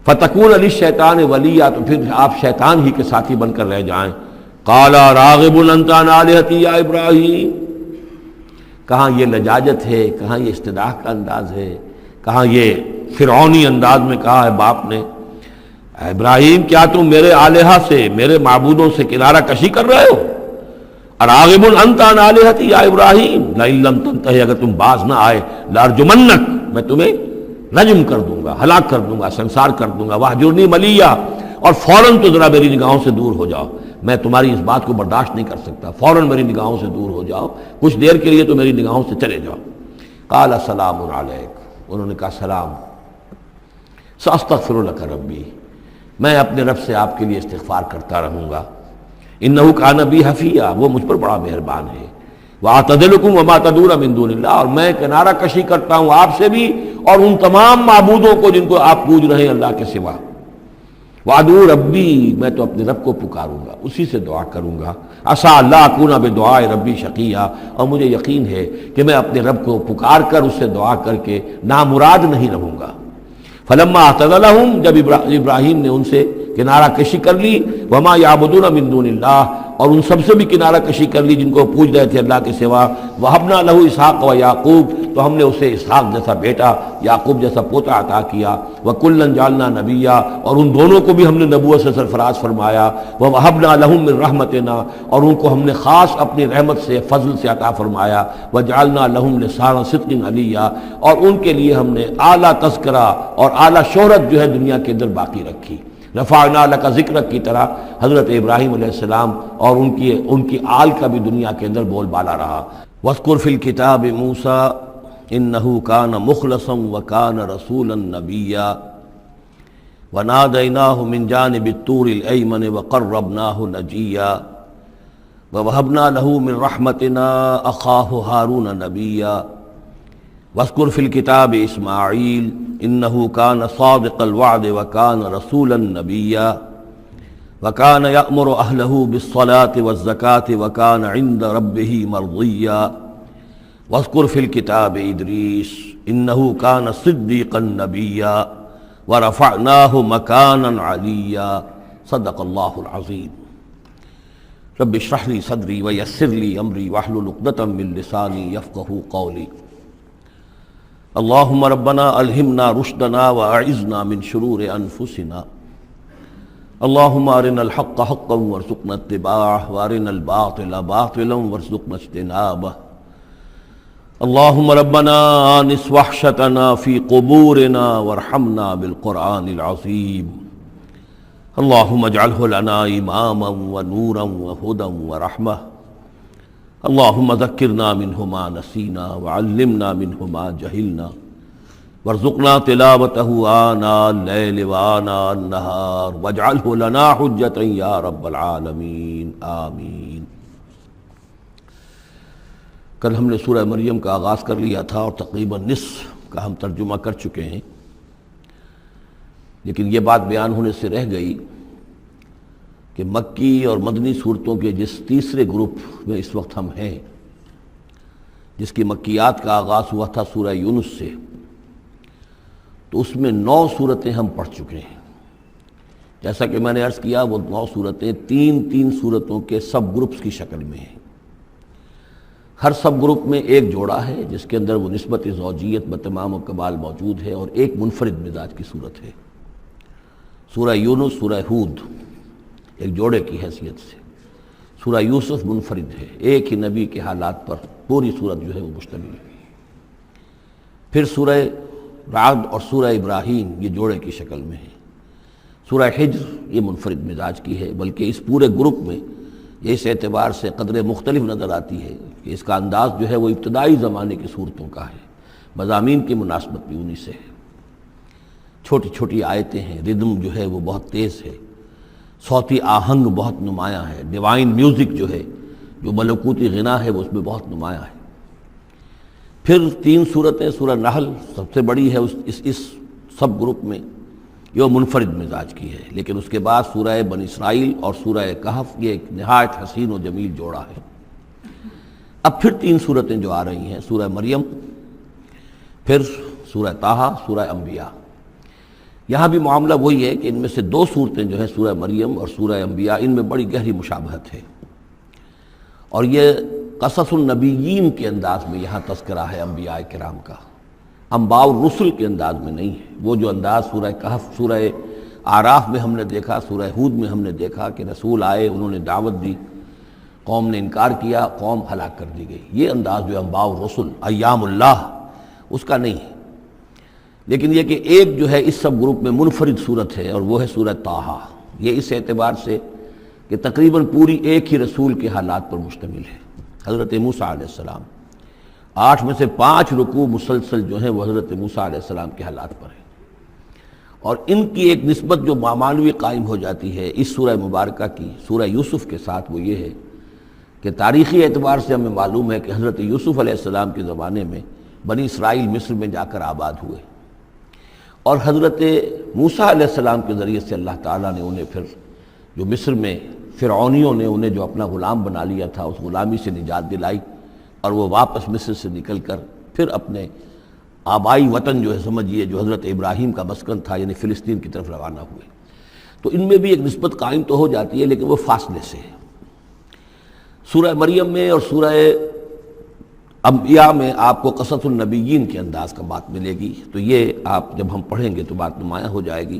فتکون للشیطان ولیا، تو پھر آپ شیطان ہی کے ساتھی بن کر رہ جائیں. قال راغب انت عن آلہتی یا ابراہیم، کہاں یہ لجاجت ہے، کہاں یہ استدعاء کا انداز ہے، کہاں یہ فرعونی انداز میں کہا ہے باپ نے. ابراہیم کیا تم میرے آلہہ سے، میرے معبودوں سے کنارہ کشی کر رہے ہو؟ راغب انت عن آلہتی یا ابراہیم لئن لم تنتہی، اگر تم باز نہ آئے، لارجمنک، میں تمہیں رجم کر دوں گا، ہلاک کر دوں گا، سنسار کر دوں گا. واہجرنی ملیہ، اور فوراً تو ذرا میری نگاہوں سے دور ہو جاؤ، میں تمہاری اس بات کو برداشت نہیں کر سکتا، فوراً میری نگاہوں سے دور ہو جاؤ، کچھ دیر کے لیے تو میری نگاہوں سے چلے جاؤ. قال سلام علیک، انہوں نے کہا سلام. ساستغفر لک ربی، میں اپنے رب سے آپ کے لیے استغفار کرتا رہوں گا. انہ کان بی حفیہ، وہ مجھ پر بڑا مہربان ہے. واعتزلکم وما تدعون من دون اللہ، اور میں کنارہ کشی کرتا ہوں آپ سے بھی اور ان تمام معبودوں کو جن کو آپ پوج رہے ہیں اللہ کے سوا. وادعو ربی، میں تو اپنے رب کو پکاروں گا، اسی سے دعا کروں گا. عسیٰ اللہ اکون بدعاء ربی شقیہ، اور مجھے یقین ہے کہ میں اپنے رب کو پکار کر اس سے دعا کر کے نامراد نہیں رہوں گا. فلما اعتزلہم، جب ابراہیم نے ان سے کنارہ کشی کر لی، وما یعبدون من دون اللہ، اور ان سب سے بھی کنارہ کشی کر لی جن کو پوج رہے تھے اللہ کے سوا. وہبنا لہ اسحاق و یعقوب، تو ہم نے اسے اسحاق جیسا بیٹا، یعقوب جیسا پوتا عطا کیا. وکلا جعلنا نبیا، اور ان دونوں کو بھی ہم نے نبوت سے سرفراز فرمایا. ووہبنا لہم من رحمتنا، اور ان کو ہم نے خاص اپنی رحمت سے، فضل سے عطا فرمایا. وجعلنا لہم لسان صدق علیہ، اور ان کے لیے ہم نے اعلیٰ تذکرہ اور اعلیٰ شہرت جو ہے دنیا کے اندر باقی رکھی. رفعنا لک ذکرک کی طرح حضرت ابراہیم علیہ السلام اور ان کی آل کا بھی دنیا کے اندر بول بالا رہا. واذکر فی الکتاب موسیٰ انہ کان مخلصا وکان رسولا نبیا ونادیناہ من جانب الطور الایمن وقربناہ نجیا ووہبنا لہ من رحمتنا اخاہ ہارون نبیا. واذکر فی الکتاب اسماعیل انہ کان صادق الوعد وکان رسولا نبیا وکان یأمر اہلہ بالصلاة والزکاة وکان عند ربہ مرضیا. واذکر فی الکتاب ادریس انہ کان صدیقا نبیا ورفعناہ مکانا علیا. صدق اللہ العظیم. رب اشرح لی صدری ویسر لی امری واحلل عقدۃ من لسانی یفقہوا قولی. اللہم ربنا الہمنا رشدنا واعذنا من شرور انفسنا. اللہم ارنا الحق حقا وارزقنا اتباعہ وارنا الباطل باطلا وارزقنا اجتنابہ. اللهم ربنا آنس وحشتنا في قبورنا وارحمنا بالقرآن العظيم اللهم اجعله لنا إماما ونورا وهدى ورحمة اللهم ذكرنا منه ما نسينا وعلمنا منه ما جهلنا وارزقنا تلاوته آناء الليل وآناء النهار واجعله لنا حجة يا رب العالمين آمین۔ کل ہم نے سورہ مریم کا آغاز کر لیا تھا اور تقریباً نصف کا ہم ترجمہ کر چکے ہیں، لیکن یہ بات بیان ہونے سے رہ گئی کہ مکی اور مدنی صورتوں کے جس تیسرے گروپ میں اس وقت ہم ہیں، جس کی مکیات کا آغاز ہوا تھا سورہ یونس سے، تو اس میں 9 صورتیں ہم پڑھ چکے ہیں۔ جیسا کہ میں نے عرض کیا، وہ 9 صورتیں تین صورتوں کے سب گروپس کی شکل میں ہیں۔ ہر سب گروپ میں ایک جوڑا ہے جس کے اندر وہ نسبت زوجیت بتمام و کمال موجود ہے، اور ایک منفرد مزاج کی صورت ہے۔ سورہ یونس، سورہ ہود ایک جوڑے کی حیثیت سے، سورہ یوسف منفرد ہے، ایک ہی نبی کے حالات پر پوری صورت جو ہے وہ مشتمل ہے۔ پھر سورہ رعد اور سورہ ابراہیم یہ جوڑے کی شکل میں ہے۔ سورہ حجر یہ منفرد مزاج کی ہے، بلکہ اس پورے گروپ میں یہ اس اعتبار سے قدر مختلف نظر آتی ہے کہ اس کا انداز جو ہے وہ ابتدائی زمانے کی صورتوں کا ہے، مضامین کی مناسبت بھی انہی سے ہے۔ چھوٹی چھوٹی آیتیں ہیں، ردم جو ہے وہ بہت تیز ہے، صوتی آہنگ بہت نمایاں ہے، ڈیوائن میوزک جو ہے، جو ملکوتی غنا ہے، وہ اس میں بہت نمایاں ہے۔ پھر 3 صورتیں، سورہ نحل سب سے بڑی ہے اس سب گروپ میں، یہ منفرد مزاج کی ہے، لیکن اس کے بعد سورہ بنی اسرائیل اور سورہ کہف یہ ایک نہایت حسین و جمیل جوڑا ہے۔ اب پھر 3 صورتیں جو آ رہی ہیں، سورہ مریم، پھر سورہ طٰہٰ، سورہ انبیاء۔ یہاں بھی معاملہ وہی ہے کہ ان میں سے 2 صورتیں جو ہیں سورہ مریم اور سورہ انبیاء، ان میں بڑی گہری مشابہت ہے، اور یہ قصص النبیین کے انداز میں یہاں تذکرہ ہے انبیاء کرام کا، انباء الرسل کے انداز میں نہیں ہے۔ وہ جو انداز سورہ کہف، سورہ اعراف میں ہم نے دیکھا، سورہ ہود میں ہم نے دیکھا کہ رسول آئے، انہوں نے دعوت دی، قوم نے انکار کیا، قوم ہلاک کر دی گئی، یہ انداز جو انباء الرسل، ایام اللہ، اس کا نہیں ہے۔ لیکن یہ کہ ایک جو ہے اس سب گروپ میں منفرد صورت ہے، اور وہ ہے سورہ طٰہٰ۔ یہ اس اعتبار سے کہ تقریباً پوری ایک ہی رسول کے حالات پر مشتمل ہے، حضرت موسیٰ علیہ السلام۔ 8 میں سے 5 رکوع مسلسل جو ہیں وہ حضرت موسیٰ علیہ السلام کے حالات پر ہیں، اور ان کی ایک نسبت جو معنوی قائم ہو جاتی ہے اس سورہ مبارکہ کی سورہ یوسف کے ساتھ، وہ یہ ہے کہ تاریخی اعتبار سے ہمیں معلوم ہے کہ حضرت یوسف علیہ السلام کے زمانے میں بنی اسرائیل مصر میں جا کر آباد ہوئے، اور حضرت موسیٰ علیہ السلام کے ذریعے سے اللہ تعالیٰ نے انہیں پھر جو مصر میں فرعونیوں نے انہیں جو اپنا غلام بنا لیا تھا، اس غلامی سے نجات دلائی، اور وہ واپس مصر سے نکل کر پھر اپنے آبائی وطن جو ہے سمجھیے جو حضرت ابراہیم کا مسکن تھا، یعنی فلسطین کی طرف روانہ ہوئے۔ تو ان میں بھی ایک نسبت قائم تو ہو جاتی ہے، لیکن وہ فاصلے سے ہے۔ سورہ مریم میں اور سورہ انبیاء میں آپ کو قصص النبیین کے انداز کا بات ملے گی، تو یہ آپ جب ہم پڑھیں گے تو بات نمایاں ہو جائے گی۔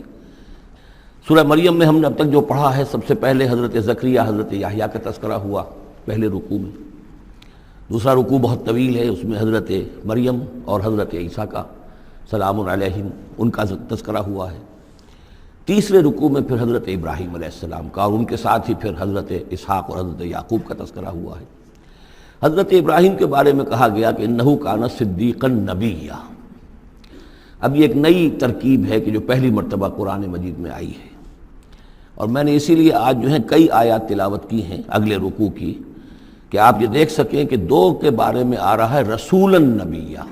سورہ مریم میں ہم نے اب تک جو پڑھا ہے، سب سے پہلے حضرت زکریا، حضرت یحییٰ کا تذکرہ ہوا پہلے رکوع میں۔ دوسرا رکوع بہت طویل ہے، اس میں حضرت مریم اور حضرت عیسیٰ کا سلام علیہم ان کا تذکرہ ہوا ہے۔ تیسرے رکوع میں پھر حضرت ابراہیم علیہ السلام کا، اور ان کے ساتھ ہی پھر حضرت اسحاق اور حضرت یعقوب کا تذکرہ ہوا ہے۔ حضرت ابراہیم کے بارے میں کہا گیا کہ انہ کان صدیقا نبیّا۔ اب یہ ایک نئی ترکیب ہے کہ جو پہلی مرتبہ قرآن مجید میں آئی ہے، اور میں نے اسی لیے آج جو ہے کئی آیات تلاوت کی ہیں اگلے رکوع کی، کہ آپ یہ دیکھ سکیں کہ 2 کے بارے میں آ رہا ہے رسولا نبیّا،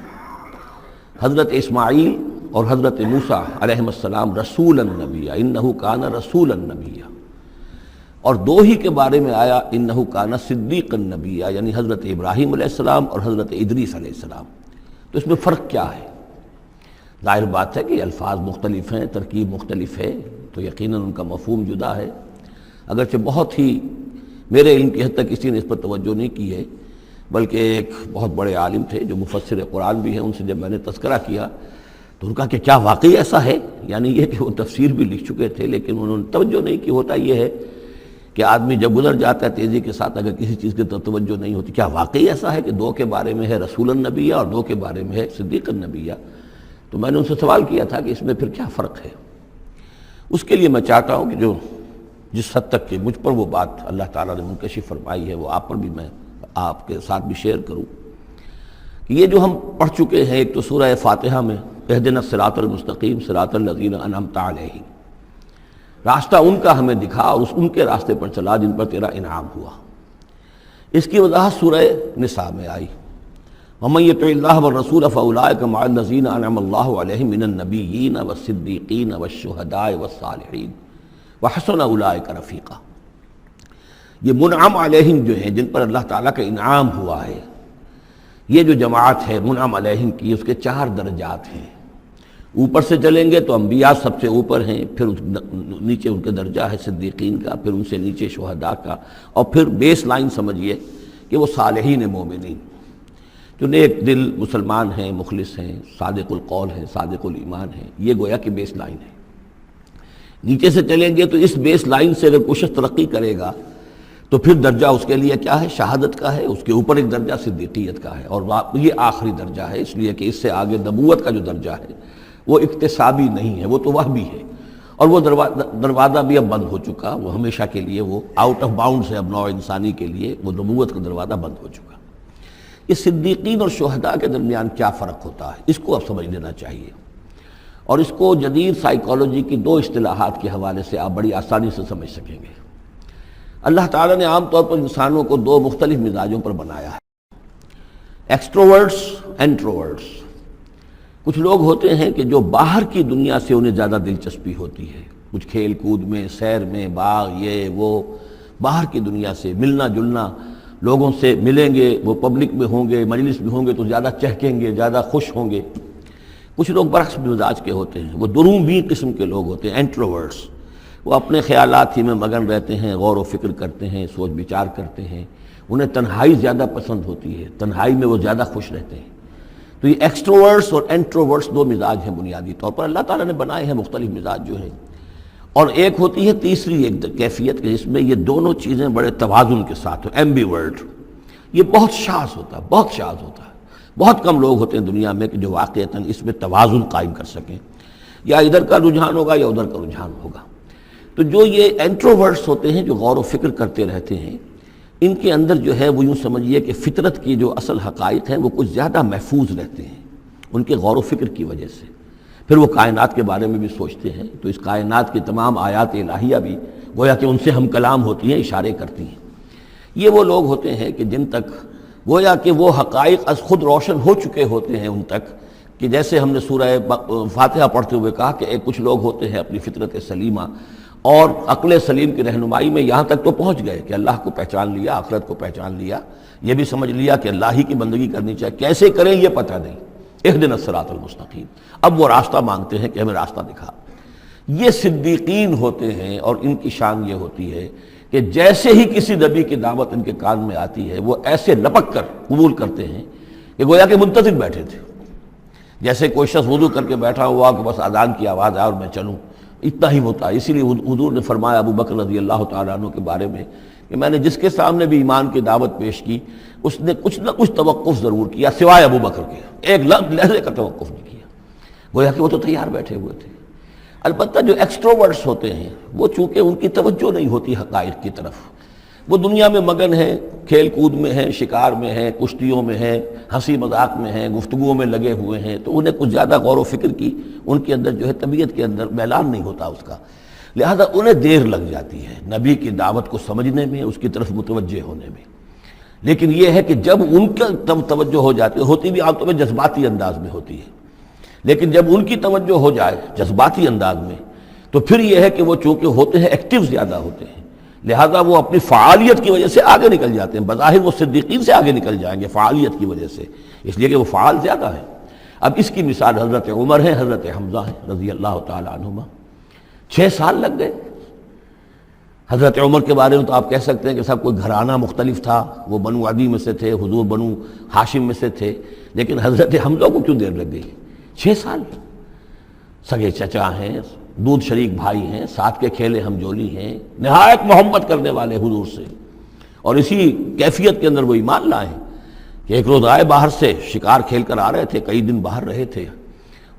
حضرت اسماعیل اور حضرت موسیٰ علیہ السلام رسولا نبیّا، انہ کان رسولا نبیّا، اور 2 ہی کے بارے میں آیا انہ کان صدیقا نبیّا، یعنی حضرت ابراہیم علیہ السلام اور حضرت ادریس علیہ السلام۔ تو اس میں فرق کیا ہے؟ ظاہر بات ہے کہ الفاظ مختلف ہیں، ترکیب مختلف ہے، تو یقیناً ان کا مفہوم جدا ہے، اگرچہ بہت ہی میرے علم کی حد تک کسی نے اس پر توجہ نہیں کی ہے، بلکہ ایک بہت بڑے عالم تھے جو مفسر قرآن بھی ہیں، ان سے جب میں نے تذکرہ کیا تو ان کا کہ کیا واقعی ایسا ہے، یعنی یہ کہ وہ تفسیر بھی لکھ چکے تھے لیکن انہوں نے توجہ نہیں کی۔ ہوتا یہ ہے کہ آدمی جب گزر جاتا ہے تیزی کے ساتھ اگر کسی چیز کی طرف توجہ نہیں ہوتی. کیا واقعی ایسا ہے کہ دو کے بارے میں ہے رسول النبیہ اور دو کے بارے میں ہے صدیق النبیہ؟ تو میں نے ان سے سوال کیا تھا کہ اس میں پھر کیا فرق ہے. اس کے لیے میں چاہتا ہوں کہ جو جس حد تک کہ مجھ پر وہ بات اللہ تعالیٰ نے منکشف فرمائی ہے وہ آپ پر بھی میں آپ کے ساتھ بھی شیئر کروں. کہ یہ جو ہم پڑھ چکے ہیں ایک تو سورہ فاتحہ میں اہدنا الصراط المستقیم صراط الذین انعمت علیہم، راستہ ان کا ہمیں دکھا اور ان کے راستے پر چلا جن پر تیرا انعام ہوا. اس کی وضاحت سورہ نساء میں آئی. وَمَن يُطِعِ اللَّهَ وَالرَّسُولَ فَأُولَٰئِكَ مَعَ الَّذِينَ أَنْعَمَ اللَّهُ عَلَيْهِم مِّنَ النَّبِيِّينَ وَالصِّدِّيقِينَ وَالشُّهَدَاءِ وَالصَّالِحِينَ وَحَسُنَ أُولَٰئِكَ رَفِيقًا. یہ منعم علیہم جو ہیں جن پر اللہ تعالیٰ کا انعام ہوا ہے، یہ جو جماعت ہے منعم علیہم کی، اس کے 4 درجات ہیں. اوپر سے چلیں گے تو انبیاء سب سے اوپر ہیں، پھر نیچے ان کے درجہ ہے صدیقین کا، پھر ان سے نیچے شہداء کا، اور پھر بیس لائن سمجھیے کہ وہ صالحین مومنین جو نیک دل مسلمان ہیں، مخلص ہیں، صادق القول ہیں، صادق الایمان ہیں. یہ گویا کہ بیس لائن ہے. نیچے سے چلیں گے تو اس بیس لائن سے اگر کوئی شخص ترقی کرے گا تو پھر درجہ اس کے لیے کیا ہے؟ شہادت کا ہے. اس کے اوپر ایک درجہ صدیقیت کا ہے، اور یہ آخری درجہ ہے، اس لیے کہ اس سے آگے نبوت کا جو درجہ ہے وہ اکتسابی نہیں ہے، وہ تو وہبی ہے. اور وہ دروازہ بھی اب بند ہو چکا، وہ ہمیشہ کے لیے وہ آؤٹ آف باؤنڈز ہے اب نوع انسانی کے لیے، وہ نبوت کا دروازہ بند ہو چکا. یہ صدیقین اور شہداء کے درمیان کیا فرق ہوتا ہے اس کو اب سمجھ لینا چاہیے. اور اس کو جدید سائیکالوجی کی 2 اصطلاحات کے حوالے سے آپ بڑی آسانی سے سمجھ سکیں گے. اللہ تعالیٰ نے عام طور پر انسانوں کو 2 مختلف مزاجوں پر بنایا ہے، ایکسٹروورٹس، انٹروورٹس. کچھ لوگ ہوتے ہیں کہ جو باہر کی دنیا سے انہیں زیادہ دلچسپی ہوتی ہے، کچھ کھیل کود میں، سیر میں، باغ، یہ وہ، باہر کی دنیا سے ملنا جلنا، لوگوں سے ملیں گے، وہ پبلک میں ہوں گے، مجلس میں ہوں گے تو زیادہ چہکیں گے، زیادہ خوش ہوں گے. کچھ لوگ برعکس مزاج کے ہوتے ہیں، وہ دروبین قسم کے لوگ ہوتے ہیں، انٹروورٹس. وہ اپنے خیالات ہی میں مگن رہتے ہیں، غور و فکر کرتے ہیں، سوچ بچار کرتے ہیں. انہیں تنہائی زیادہ پسند ہوتی ہے، تنہائی میں وہ زیادہ خوش رہتے ہیں. تو یہ ایکسٹروورٹس اور انٹروورٹس 2 مزاج ہیں بنیادی طور پر اللہ تعالیٰ نے بنائے ہیں مختلف مزاج جو ہیں. اور ایک ہوتی ہے تیسری ایک کیفیت کہ جس میں یہ دونوں چیزیں بڑے توازن کے ساتھ ہو، ایمبیورٹ. یہ بہت شاذ ہوتا ہے، بہت شاذ ہوتا ہے. بہت کم لوگ ہوتے ہیں دنیا میں کہ جو واقعتاً اس میں توازن قائم کر سکیں، یا ادھر کا رجحان ہوگا یا ادھر کا رجحان ہوگا. تو جو یہ انٹروورٹس ہوتے ہیں جو غور و فکر کرتے رہتے ہیں، ان کے اندر جو ہے وہ یوں سمجھیے کہ فطرت کی جو اصل حقائق ہیں وہ کچھ زیادہ محفوظ رہتے ہیں ان کے غور و فکر کی وجہ سے. پھر وہ کائنات کے بارے میں بھی سوچتے ہیں تو اس کائنات کی تمام آیات الہیہ بھی گویا کہ ان سے ہم کلام ہوتی ہیں، اشارے کرتی ہیں. یہ وہ لوگ ہوتے ہیں کہ جن تک گویا کہ وہ حقائق از خود روشن ہو چکے ہوتے ہیں ان تک، کہ جیسے ہم نے سورہ فاتحہ پڑھتے ہوئے کہا کہ کچھ لوگ ہوتے ہیں اپنی فطرت سلیمہ اور عقل سلیم کی رہنمائی میں یہاں تک تو پہنچ گئے کہ اللہ کو پہچان لیا، آخرت کو پہچان لیا، یہ بھی سمجھ لیا کہ اللہ ہی کی بندگی کرنی چاہیے، کیسے کریں یہ پتہ نہیں. اہدنا الصراط المستقیم. اب وہ راستہ مانگتے ہیں کہ ہمیں راستہ دکھا. یہ صدیقین ہوتے ہیں اور ان کی شان یہ ہوتی ہے کہ جیسے ہی کسی نبی کی دعوت ان کے کان میں آتی ہے وہ ایسے لپک کر قبول کرتے ہیں کہ گویا کہ منتظر بیٹھے تھے. جیسے کوئی شخص وضو کر کے بیٹھا ہوا کہ بس اذان کی آواز آئے اور میں چلوں، اتنا ہی ہوتا ہے. اسی لیے حضور نے فرمایا ابو بکر رضی اللہ تعالیٰ عنہ کے بارے میں کہ میں نے جس کے سامنے بھی ایمان کی دعوت پیش کی اس نے کچھ نہ کچھ توقف ضرور کیا سوائے ابو بکر کے، ایک لحظے کا توقف نہیں کیا. گویا کہ وہ تو تیار بیٹھے ہوئے تھے. البتہ جو ایکسٹروورٹس ہوتے ہیں وہ چونکہ ان کی توجہ نہیں ہوتی حقائق کی طرف، وہ دنیا میں مگن ہیں، کھیل کود میں ہیں، شکار میں ہیں، کشتیوں میں ہیں، ہنسی مذاق میں ہیں، گفتگوؤں میں لگے ہوئے ہیں، تو انہیں کچھ زیادہ غور و فکر کی ان کے اندر جو ہے طبیعت کے اندر میلان نہیں ہوتا اس کا، لہذا انہیں دیر لگ جاتی ہے نبی کی دعوت کو سمجھنے میں، اس کی طرف متوجہ ہونے میں. لیکن یہ ہے کہ جب ان کا توجہ ہو جاتی ہوتی بھی عام طور پہ جذباتی انداز میں ہوتی ہے، لیکن جب ان کی توجہ ہو جائے جذباتی انداز میں تو پھر یہ ہے کہ وہ چونکہ ہوتے ہیں ایکٹیو زیادہ ہوتے ہیں، لہذا وہ اپنی فعالیت کی وجہ سے آگے نکل جاتے ہیں. بظاہر وہ صدیقین سے آگے نکل جائیں گے فعالیت کی وجہ سے، اس لیے کہ وہ فعال زیادہ ہیں. اب اس کی مثال حضرت عمر ہے، حضرت حمزہ ہیں رضی اللہ تعالی عنہما. 6 سال لگ گئے. حضرت عمر کے بارے میں تو آپ کہہ سکتے ہیں کہ سب کوئی گھرانہ مختلف تھا، وہ بنو عدی میں سے تھے، حضور بنو ہاشم میں سے تھے، لیکن حضرت حمزہ کو کیوں دیر لگ گئی؟ 6 سال. سگے چچا ہیں، دودھ شریک بھائی ہیں، ساتھ کے کھیلے ہم جولی ہیں، نہایت محبت کرنے والے حضور سے، اور اسی کیفیت کے اندر وہ ایمان لائے کہ ایک روز آئے باہر سے، شکار کھیل کر آ رہے تھے، کئی دن باہر رہے تھے،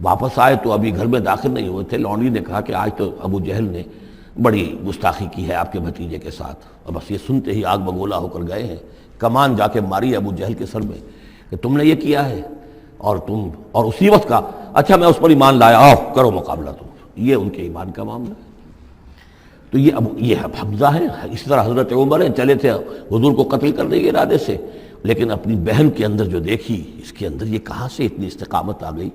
واپس آئے تو ابھی گھر میں داخل نہیں ہوئے تھے، لونڈی نے کہا کہ آج تو ابو جہل نے بڑی گستاخی کی ہے آپ کے بھتیجے کے ساتھ، اور بس یہ سنتے ہی آگ بگولا ہو کر گئے ہیں، کمان جا کے ماری ابو جہل کے سر میں کہ تم نے یہ کیا ہے، اور اسی وقت کہا اچھا میں اس پر ایمان لایا، آؤ کرو مقابلہ تم۔ یہ ان کے ایمان کا معاملہ ہے۔ تو یہ حمزہ ہے، اس طرح حضرت عمر ہیں، چلے تھے حضور کو قتل کرنے کے ارادے سے، لیکن اپنی بہن کے اندر جو دیکھی، اس کے اندر یہ کہاں سے اتنی استقامت آ گئی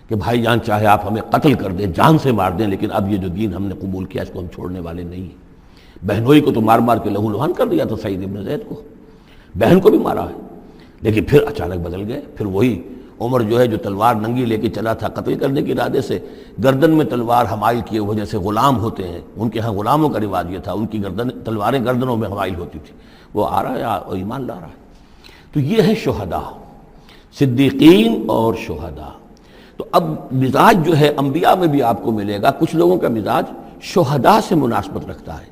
کہ بھائی جان چاہے آپ ہمیں قتل کر دیں، جان سے مار دیں، لیکن اب یہ جو دین ہم نے قبول کیا اس کو ہم چھوڑنے والے نہیں ہیں۔ بہنوئی کو تو مار مار کے لہو لہان کر دیا تھا سعید ابن زید کو، بہن کو بھی مارا ہے، لیکن پھر اچانک بدل گئے۔ پھر وہی عمر جو ہے جو تلوار ننگی لے کے چلا تھا قتل کرنے کے ارادے سے، گردن میں تلوار حمائل کیے ہوئے، جیسے غلام ہوتے ہیں، ان کے ہاں غلاموں کا رواج یہ تھا، ان کی تلواریں گردنوں میں حمائل ہوتی تھی، وہ آ رہا ہے اور ایمان لا رہا ہے۔ تو یہ ہے شہداء، صدیقین اور شہداء۔ تو اب مزاج جو ہے انبیاء میں بھی آپ کو ملے گا، کچھ لوگوں کا مزاج شہداء سے مناسبت رکھتا ہے۔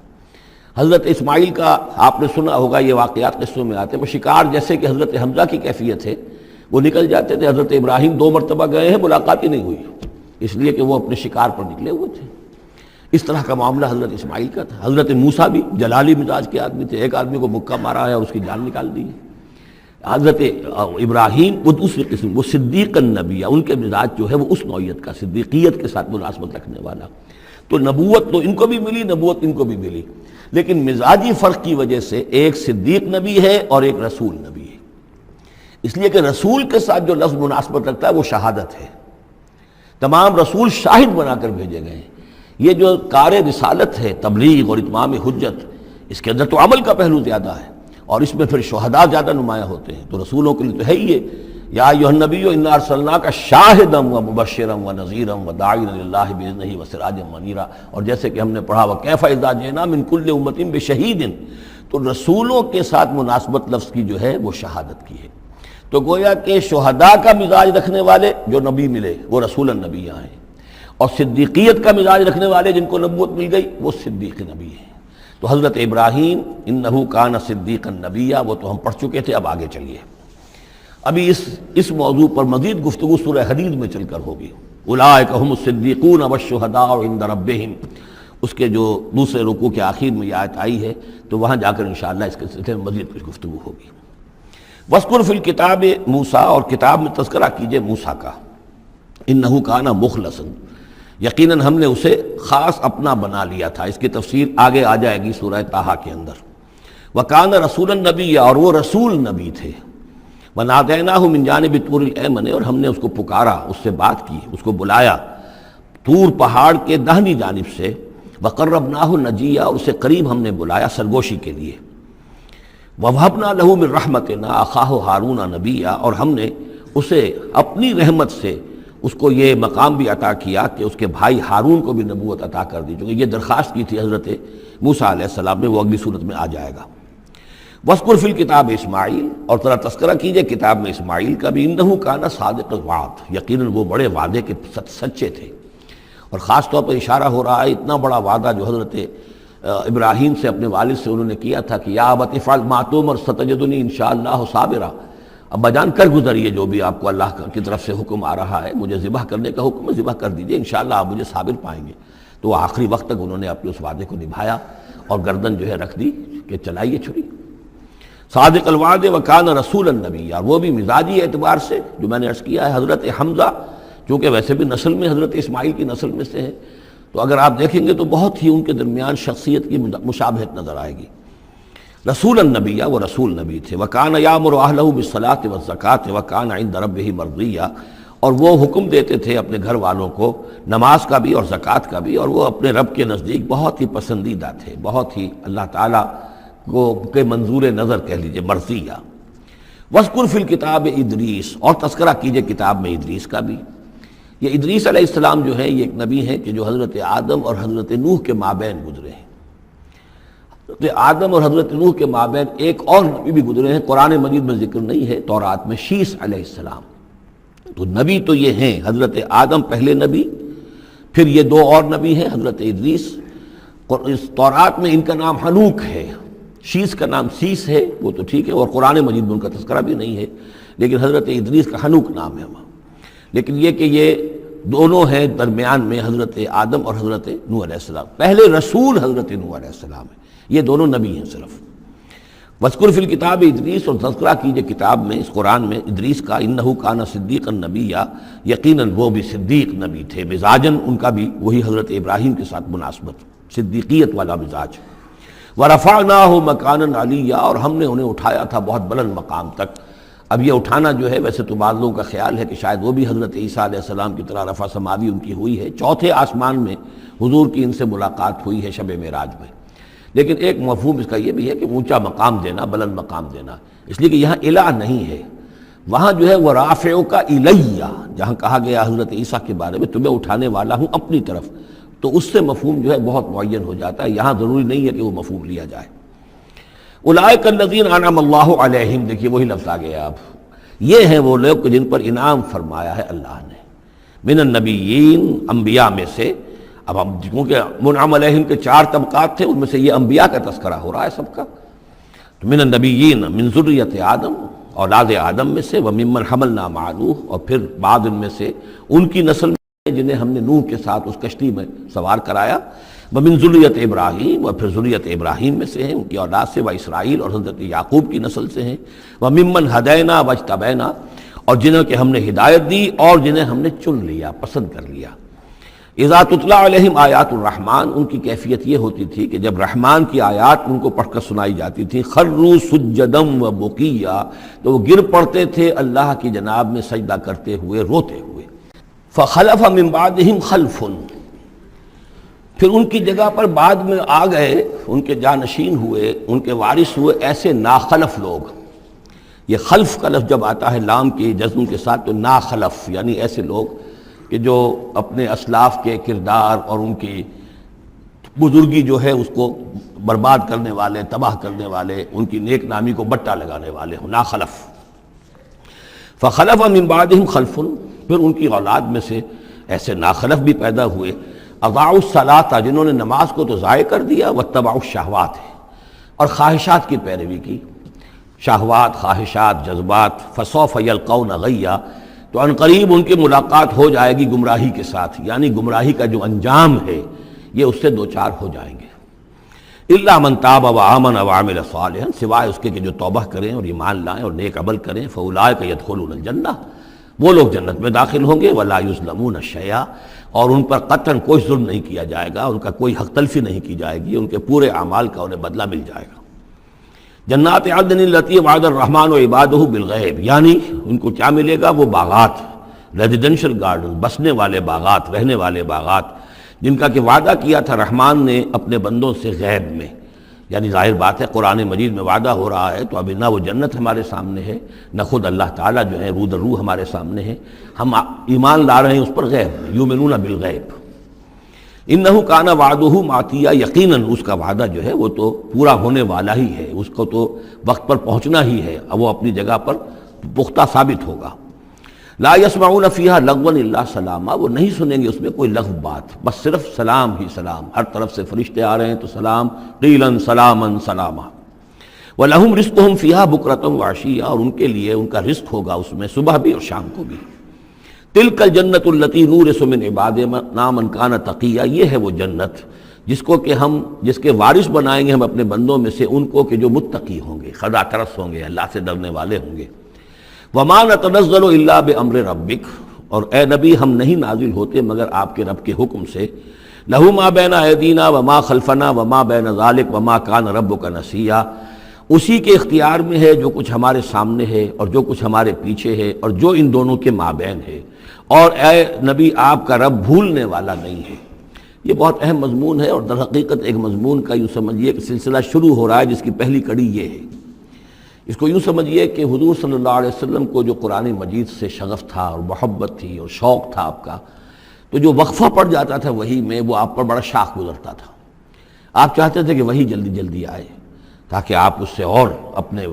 حضرت اسماعیل کا آپ نے سنا ہوگا، یہ واقعات قصوں میں آتے ہیں، وہ شکار جیسے کہ حضرت حمزہ کی کیفیت ہے، وہ نکل جاتے تھے۔ حضرت ابراہیم 2 مرتبہ گئے ہیں، ملاقات ہی نہیں ہوئی، اس لیے کہ وہ اپنے شکار پر نکلے ہوئے تھے۔ اس طرح کا معاملہ حضرت اسماعیل کا تھا۔ حضرت موسیٰ بھی جلالی مزاج کے آدمی تھے، ایک آدمی کو مکہ مارا ہے اور اس کی جان نکال دی۔ حضرت ابراہیم وہ دوسری قسم، وہ صدیق النبی، ان کے مزاج جو ہے وہ اس نوعیت کا، صدیقیت کے ساتھ مناسبت رکھنے والا۔ تو نبوت تو ان کو بھی ملی، نبوت ان کو بھی ملی، لیکن مزاجی فرق کی وجہ سے ایک صدیق نبی ہے اور ایک رسول نبی ہے، اس لیے کہ رسول کے ساتھ جو لفظ مناسبت رکھتا ہے وہ شہادت ہے۔ تمام رسول شاہد بنا کر بھیجے گئے ہیں۔ یہ جو کار رسالت ہے، تبلیغ اور اتمام حجت، اس کے اندر تو عمل کا پہلو زیادہ ہے، اور اس میں پھر شہداء زیادہ نمایاں ہوتے ہیں۔ تو رسولوں کے لیے تو ہے ہی یہ، یا ایھا النبی انا ارسلناک شاہدا ومبشرا ونذیرا وداعیا الی اللہ باذنہ وسراجا منیرا، اور جیسے کہ ہم نے پڑھا وکیف اذا جئنا من کل امۃ بشہید، تو رسولوں کے ساتھ مناسبت لفظ کی جو ہے وہ شہادت کی ہے۔ تو گویا کہ شہداء کا مزاج رکھنے والے جو نبی ملے وہ رسول النبی ہیں، اور صدیقیت کا مزاج رکھنے والے جن کو نبوت مل گئی وہ صدیق نبی ہیں۔ تو حضرت ابراہیم انہ کان صدیقا نبیا، وہ تو ہم پڑھ چکے تھے، اب آگے چلیے۔ ابھی اس موضوع پر مزید گفتگو سورہ حدید میں چل کر ہوگی۔ اولئک ھم الصدیقون والشہداء عند ربہم، اس کے جو دوسرے رکوع کے آخر میں یہ آیت آئی ہے، تو وہاں جا کر انشاءاللہ اس کے سلسلے میں مزید کچھ گفتگو ہوگی۔ وَاذْكُرْ فِي الْكِتَابِ موسیٰ، اور کتاب میں تذکرہ کیجئے موسیٰ کا، انہ کان مخلصا، یقیناً ہم نے اسے خاص اپنا بنا لیا تھا۔ اس کی تفسیر آگے آ جائے گی سورہ طٰہٰ کے اندر۔ وَكَانَ رَسُولًا نَبِيًّا، اور وہ رسول نبی تھے۔ وَنَادَيْنَاهُ مِن جَانِبِ الطُّورِ الْأَيْمَنِ، اور ہم نے اس کو پکارا، اس سے بات کی، اس کو بلایا طور پہاڑ کے داہنی جانب سے۔ وَقَرَّبْنَاهُ نَجِيًّا، اور اسے قریب ہم نے بلایا سرگوشی کے لیے۔ وَوَهَبْنَا لَهُ مِن رَحْمَتِنَا أَخَاهُ هَارُونَ نَبِيًّا، اور ہم نے اسے اپنی رحمت سے اس کو یہ مقام بھی عطا کیا کہ اس کے بھائی ہارون کو بھی نبوت عطا کر دی، چونکہ یہ درخواست کی تھی حضرت موسیٰ علیہ السلام نے، وہ اگلی صورت میں آ جائے گا۔ وَاذْكُرْ فِي الْكِتَابِ اسماعیل، اور ذرا تذکرہ کیجئے کتاب میں اسماعیل کا بھی، انہ کان صادق الوعد، یقیناً وہ بڑے وعدے کے سچے تھے۔ اور خاص طور پر اشارہ ہو رہا ہے اتنا بڑا وعدہ جو حضرت ابراہیم سے اپنے والد سے انہوں نے کیا تھا کہ یا ابت افعل ما تؤمر ستجدنی انشاءاللہ صابرا، ابا جان کر گزریے جو بھی آپ کو اللہ کی طرف سے حکم آ رہا ہے، مجھے ذبح کرنے کا حکم ہے، ذبح کر دیجئے، انشاءاللہ آپ مجھے صابر پائیں گے۔ تو آخری وقت تک انہوں نے اپنے اس وعدے کو نبھایا اور گردن جو ہے رکھ دی کہ چلائیے چھری۔ صادق الوعد وکان رسول النبی، اور وہ بھی مزاجی اعتبار سے جو میں نے عرض کیا ہے، حضرت حمزہ چونکہ ویسے بھی نسل میں حضرت اسماعیل کی نسل میں سے ہیں، تو اگر آپ دیکھیں گے تو بہت ہی ان کے درمیان شخصیت کی مشابہت نظر آئے گی۔ رسول النبی، وہ رسول نبی تھے۔ وَكَانَ يَأْمُرُ أَهْلَهُ بِالصَّلَاةِ وَالزَّكَاةِ وَكَانَ عِندَ رَبِّهِ مَرْضِيًّا، اور وہ حکم دیتے تھے اپنے گھر والوں کو نماز کا بھی اور زکوٰۃ کا بھی، اور وہ اپنے رب کے نزدیک بہت ہی پسندیدہ تھے، بہت ہی اللہ تعالیٰ کو کے منظور نظر کہہ لیجئے، مرضیہ۔ وَاذْكُرْ فِي الْكِتَابِ ادریس، اور تذکرہ کیجئے کتاب میں ادریس کا بھی۔ یہ ادریس علیہ السلام جو ہے یہ ایک نبی ہے کہ جو حضرت آدم اور حضرت نوح کے مابین گزرے ہیں۔ حضرت آدم اور حضرت نوح کے مابین ایک اور نبی بھی گزرے ہیں، قرآن مجید میں ذکر نہیں ہے، تورات میں، شیس علیہ السلام۔ تو نبی تو یہ ہیں، حضرت آدم پہلے نبی، پھر یہ دو اور نبی ہیں حضرت ادریس، اس تورات میں ان کا نام حنوک ہے، شیس کا نام سیس ہے، وہ تو ٹھیک ہے، اور قرآن مجید میں ان کا تذکرہ بھی نہیں ہے، لیکن حضرت ادریس کا حنوک نام ہے وہاں۔ لیکن یہ کہ یہ دونوں ہیں درمیان میں حضرت آدم اور حضرت نوح علیہ السلام، پہلے رسول حضرت نوح علیہ السلام ہے، یہ دونوں نبی ہیں صرف۔ وَاذْكُرْ فِي الْكِتَابِ ادریس، اور تذکرہ کیجئے کتاب میں، اس قرآن میں، ادریس کا، انہ کان صدیقا نبیا، یقیناً وہ بھی صدیق نبی تھے، مزاجاً ان کا بھی وہی حضرت ابراہیم کے ساتھ مناسبت، صدیقیت والا مزاج۔ وَرَفَعْنَاهُ مَكَانًا عَلِيًّا، اور ہم نے انہیں اٹھایا تھا بہت بلند مقام تک۔ اب یہ اٹھانا جو ہے، ویسے تو بعض لوگوں کا خیال ہے کہ شاید وہ بھی حضرت عیسیٰ علیہ السلام کی طرح رفع سماوی ان کی ہوئی ہے، چوتھے آسمان میں حضور کی ان سے ملاقات ہوئی ہے شب معراج میں، لیکن ایک مفہوم اس کا یہ بھی ہے کہ اونچا مقام دینا، بلند مقام دینا، اس لیے کہ یہاں الہ نہیں ہے، وہاں جو ہے وہ رافعک الیہ، جہاں کہا گیا حضرت عیسیٰ کے بارے میں تمہیں اٹھانے والا ہوں اپنی طرف، تو اس سے مفہوم جو ہے بہت معین ہو جاتا ہے، یہاں ضروری نہیں ہے کہ وہ مفہوم لیا جائے۔ اولئک الذین انعم اللہ علیہم، دیکھیے وہی لفظ آ گیا، اب یہ ہیں وہ لوگ جن پر انعام فرمایا ہے اللہ نے، من النبیین، انبیاء میں سے۔ اب ہم کیونکہ منعم علیہم کے 4 طبقات تھے، ان میں سے یہ انبیاء کا تذکرہ ہو رہا ہے سب کا، تو من النبیین من ذریۃ آدم، اولاد آدم میں سے، وممن حملنا مع نوح، اور پھر بعد ان میں سے ان کی نسل میں جنہیں ہم نے نوح کے ساتھ اس کشتی میں سوار کرایا، ومن ذریۃ ابراہیم، اور پھر ذریۃ ابراہیم میں سے ہیں، ان کی اولاد سے، و اسرائیل، اور حضرت یعقوب کی نسل سے ہیں، وممن ہدینا واجتبینا، اور جنہیں کہ ہم نے ہدایت دی اور جنہیں ہم نے چن لیا، پسند کر لیا۔ اذا تتلیٰ علیہم آیات الرحمن، ان کی کیفیت یہ ہوتی تھی کہ جب رحمان کی آیات ان کو پڑھ کر سنائی جاتی تھی، خروا سجدا و بکیا، تو وہ گر پڑتے تھے اللہ کی جناب میں سجدہ کرتے ہوئے، روتے ہوئے۔ فخلف من بعدہم خلف، پھر ان کی جگہ پر بعد میں آ گئے، ان کے جانشین ہوئے، ان کے وارث ہوئے ایسے ناخلف لوگ۔ یہ خلف کا لفظ جب آتا ہے لام کے جزم کے ساتھ، تو ناخلف یعنی ایسے لوگ کہ جو اپنے اسلاف کے کردار اور ان کی بزرگی جو ہے اس کو برباد کرنے والے، تباہ کرنے والے، ان کی نیک نامی کو بٹا لگانے والے ہوں، ناخلف۔ فخلف من بعدہم خلف، پھر ان کی اولاد میں سے ایسے ناخلف بھی پیدا ہوئے، اضاعوا الصلاۃ، جنہوں نے نماز کو تو ضائع کر دیا، واتبعوا الشہوات، اور خواہشات کی پیروی کی، شہوات، خواہشات، جذبات، فسوف یلقون غیا، تو ان قریب ان کی ملاقات ہو جائے گی گمراہی کے ساتھ، یعنی گمراہی کا جو انجام ہے یہ اس سے دوچار ہو جائیں گے۔ الا من تاب وآمن وعمل صالحا، سوائے اس کے کہ جو توبہ کریں اور ایمان لائیں اور نیک عمل کریں، فاولئک يدخلون الجنہ، وہ لوگ جنت میں داخل ہوں گے، ولا یظلمون شیئا، اور ان پر قطعاً کوئی ظلم نہیں کیا جائے گا، ان کا کوئی حق تلفی نہیں کی جائے گی، ان کے پورے اعمال کا انہیں بدلہ مل جائے گا۔ جنات عدن التی وعد الرحمن وعبادہ بالغیب، یعنی ان کو کیا ملے گا؟ وہ باغات، ریزیڈنشل گارڈن، بسنے والے باغات، رہنے والے باغات، جن کا کہ وعدہ کیا تھا رحمان نے اپنے بندوں سے غیب میں، یعنی ظاہر بات ہے قرآن مجید میں وعدہ ہو رہا ہے، تو ابھی نہ وہ جنت ہمارے سامنے ہے، نہ خود اللہ تعالیٰ جو ہے رو در رو ہمارے سامنے ہے، ہم ایمان لا رہے ہیں اس پر غیب میں، یؤمنون بالغیب۔ انہ کان وعدہ ماتیا، یقیناً اس کا وعدہ جو ہے وہ تو پورا ہونے والا ہی ہے، اس کو تو وقت پر پہنچنا ہی ہے، اب وہ اپنی جگہ پر پختہ ثابت ہوگا۔ لا یسمعون فیہا لغوا الا سلاما، وہ نہیں سنیں گے اس میں کوئی لغو بات، بس صرف سلام ہی سلام، ہر طرف سے فرشتے آ رہے ہیں تو سلام، قیلا سلاما سلاما۔ ولہم رزقہم فیہا بکرۃ وعشیا، اور ان کے لیے ان کا رزق ہوگا اس میں صبح بھی اور شام کو بھی۔ تلک الجنت التی نورث من عبادنا من کان تقیا، یہ ہے وہ جنت جس کو کہ ہم، جس کے وارث بنائیں گے ہم اپنے بندوں میں سے ان کو کہ جو متقی ہوں گے، خدا ترس ہوں گے، اللہ سے ڈرنے والے ہوں گے۔ وما نتنزل الا بامر ربک، اور اے نبی ہم نہیں نازل ہوتے مگر آپ کے رب کے حکم سے۔ لہ ما بین ایدینا وما خلفنا وما بین ذلک وما کان ربک نسیا، اسی کے اختیار میں ہے جو کچھ ہمارے سامنے ہے اور جو کچھ ہمارے پیچھے ہے اور جو ان دونوں کے مابین ہے، اور اے نبی آپ کا رب بھولنے والا نہیں ہے۔ یہ بہت اہم مضمون ہے، اور در حقیقت ایک مضمون کا یوں سمجھیے کہ سلسلہ شروع ہو رہا ہے جس کی پہلی کڑی یہ ہے۔ اس کو یوں سمجھیے کہ حضور صلی اللہ علیہ وسلم کو جو قرآن مجید سے شغف تھا اور محبت تھی اور شوق تھا آپ کا، تو جو وقفہ پڑ جاتا تھا وہی میں، وہ آپ پر بڑا شاخ گزرتا تھا۔ آپ چاہتے تھے کہ وہی جلدی جلدی آئے تاکہ آپ اس سے اور اپنے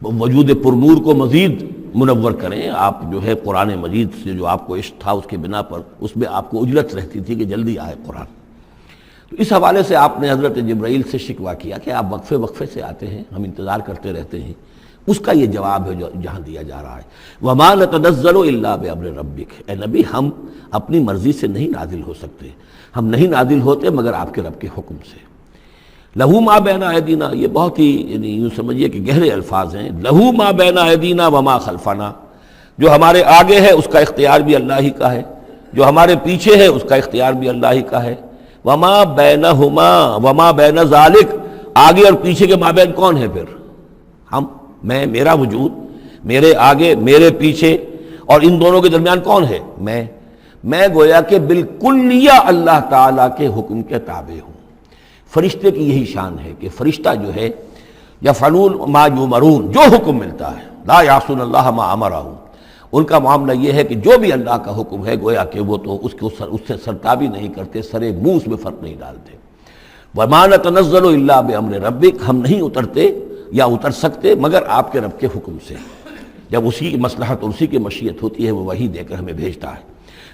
وجود پرنور کو مزید منور کریں، آپ جو ہے قرآن مجید سے جو آپ کو عشق تھا اس کے بنا پر اس میں آپ کو اجلت رہتی تھی کہ جلدی آئے قرآن۔ تو اس حوالے سے آپ نے حضرت جبرائیل سے شکوہ کیا کہ آپ وقفے وقفے سے آتے ہیں، ہم انتظار کرتے رہتے ہیں۔ اس کا یہ جواب ہے جو جہاں دیا جا رہا ہے، وَمَا نَتَنَزَّلُ إِلَّا بِأَمْرِ رَبِّكَ، اے نبی ہم اپنی مرضی سے نہیں نازل ہو سکتے، ہم نہیں نازل ہوتے مگر آپ کے رب کے حکم سے۔ لَهُ مَا بَيْنَ أَيْدِينَا، یہ بہت ہی یعنی یوں سمجھیے کہ گہرے الفاظ ہیں، لَهُ مَا بَيْنَ أَيْدِينَا وَمَا خَلْفَنَا، جو ہمارے آگے ہے اس کا اختیار بھی اللہ ہی کا ہے، جو ہمارے پیچھے ہے اس کا اختیار بھی اللہ ہی کا ہے۔ وما بینہما وما بین ذالک، آگے اور پیچھے کے مابین کون ہے پھر؟ ہم، میں، میرا وجود، میرے آگے میرے پیچھے، اور ان دونوں کے درمیان کون ہے؟ میں گویا کہ بالکلیہ اللہ تعالیٰ کے حکم کے تابع ہوں۔ فرشتے کی یہی شان ہے کہ فرشتہ جو ہے یفعلون ما یؤمرون، جو حکم ملتا ہے، لا یعصون اللہ ما امرہم، ان کا معاملہ یہ ہے کہ جو بھی اللہ کا حکم ہے گویا کہ وہ تو اس سے سرتابی نہیں کرتے، سرے منہ اس میں فرق نہیں ڈالتے۔ وَمَا نَتَنَزَّلُ إِلَّا بِأَمْرِ رَبِّكَ، ہم نہیں اترتے یا اتر سکتے مگر آپ کے رب کے حکم سے، جب اسی کی مصلحت اور اسی کی مشیت ہوتی ہے وہ وحی دے کر ہمیں بھیجتا ہے۔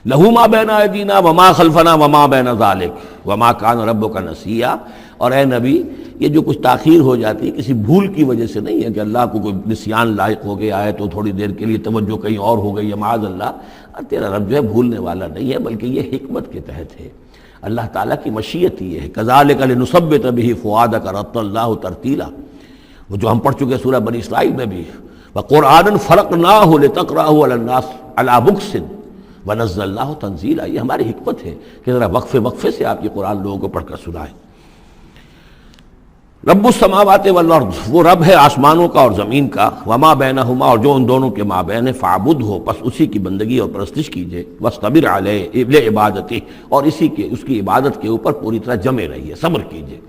لَهُ مَا بَيْنَ أَيْدِينَا وَمَا خَلْفَنَا وَمَا بَيْنَ ذَلِكَ وَمَا كَانَ رَبُّكَ نَسِيًّا، اور اے نبی یہ جو کچھ تاخیر ہو جاتی ہے کسی بھول کی وجہ سے نہیں ہے کہ اللہ کو کوئی نسیان لاحق ہو گیا ہے تو تھوڑی دیر کے لیے توجہ کہیں اور ہو گئی ہے، معاذ اللہ، تیرا رب جو ہے بھولنے والا نہیں ہے بلکہ یہ حکمت کے تحت ہے، اللہ تعالیٰ کی مشیت یہ ہے۔ كَذَلِكَ لِنُثَبِّتَ بِهِ فُؤَادَكَ رَتَّلَ اللَّهُ تَرْتِيلًا، وہ جو ہم پڑھ چکے سورہ بنی اسرائیل میں بھی، وَقُرْآنًا فَرَقْنَاهُ لِتَقْرَأَهُ عَلَى النَّاسِ عَلَى مُكْثٍ وَنَزَّلْنَاهُ تَنزِيلًا، یہ ہماری حکمت ہے کہ ذرا وقفے سے آپ یہ قرآن لوگوں کو پڑھ کر سنائیں۔ رب السماوات والارض، وہ رب ہے آسمانوں کا اور زمین کا، وما بینہما، اور جو ان دونوں کے مابین ہے، فاعبدہ، پس اسی کی بندگی اور پرستش کیجئے، واصطبر علیہ لعبادتہ، اور اس کی عبادت کے اوپر پوری طرح جمے رہیے، صبر کیجئے۔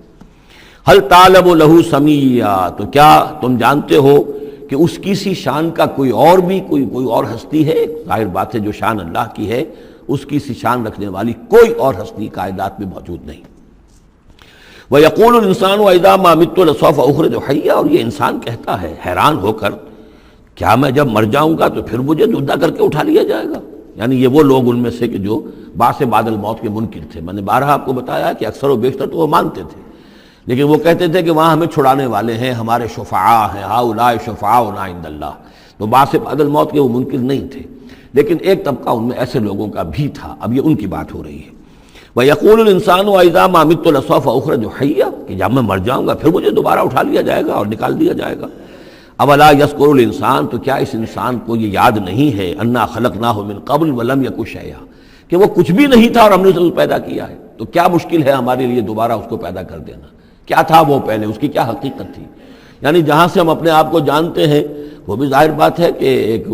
هل تعلم له سمیہ، تو کیا تم جانتے ہو کہ اس کی سی شان کا کوئی اور ہستی ہے؟ ظاہر بات ہے جو شان اللہ کی ہے اس کی سی شان رکھنے والی کوئی اور ہستی کائنات میں موجود نہیں۔ وَيَقُولُ الْإِنسَانُ وَإِذَا مَا مِتُّ لَسَوْفَ أُخْرَجُ حَيًّا، اور یہ انسان کہتا ہے حیران ہو کر، کیا میں جب مر جاؤں گا تو پھر مجھے زندہ کر کے اٹھا لیا جائے گا؟ یعنی یہ وہ لوگ ان میں سے کہ جو بعث بعد الموت کے منکر تھے۔ میں نے بارہا آپ کو بتایا کہ اکثر و بیشتر تو وہ مانتے تھے، لیکن وہ کہتے تھے کہ وہاں ہمیں چھڑانے والے ہیں، ہمارے شفعاء ہیں، ہؤلاء شفعاؤنا عند اللہ، تو بعث بعد الموت کے وہ منکر نہیں تھے، لیکن ایک طبقہ ان میں ایسے لوگوں کا بھی تھا۔ اب یہ ان کی بات ہو رہی ہے۔ وَيَقُولُ الْإِنسَانُ وَإِذَا مَا مِتُّ لَسَوْفَ أُخْرَجُ حَيًّا، کہ جب میں مر جاؤں گا پھر مجھے دوبارہ اٹھا لیا جائے گا اور نکال دیا جائے گا۔ أَوَلَا يَذْكُرُ الْإِنسَانُ، تو کیا اس انسان کو یہ یاد نہیں ہے، أَنَّا خَلَقْنَاهُ مِنْ قَبْلُ وَلَمْ يَكُ شَيْئًا، کہ وہ کچھ بھی نہیں تھا اور ہم نے اسے پیدا کیا ہے، تو کیا مشکل ہے ہمارے لیے دوبارہ اس کو پیدا کر دینا؟ کیا تھا وہ پہلے، اس کی کیا حقیقت تھی؟ یعنی جہاں سے ہم اپنے آپ کو جانتے ہیں وہ بھی ظاہر بات ہے کہ ایک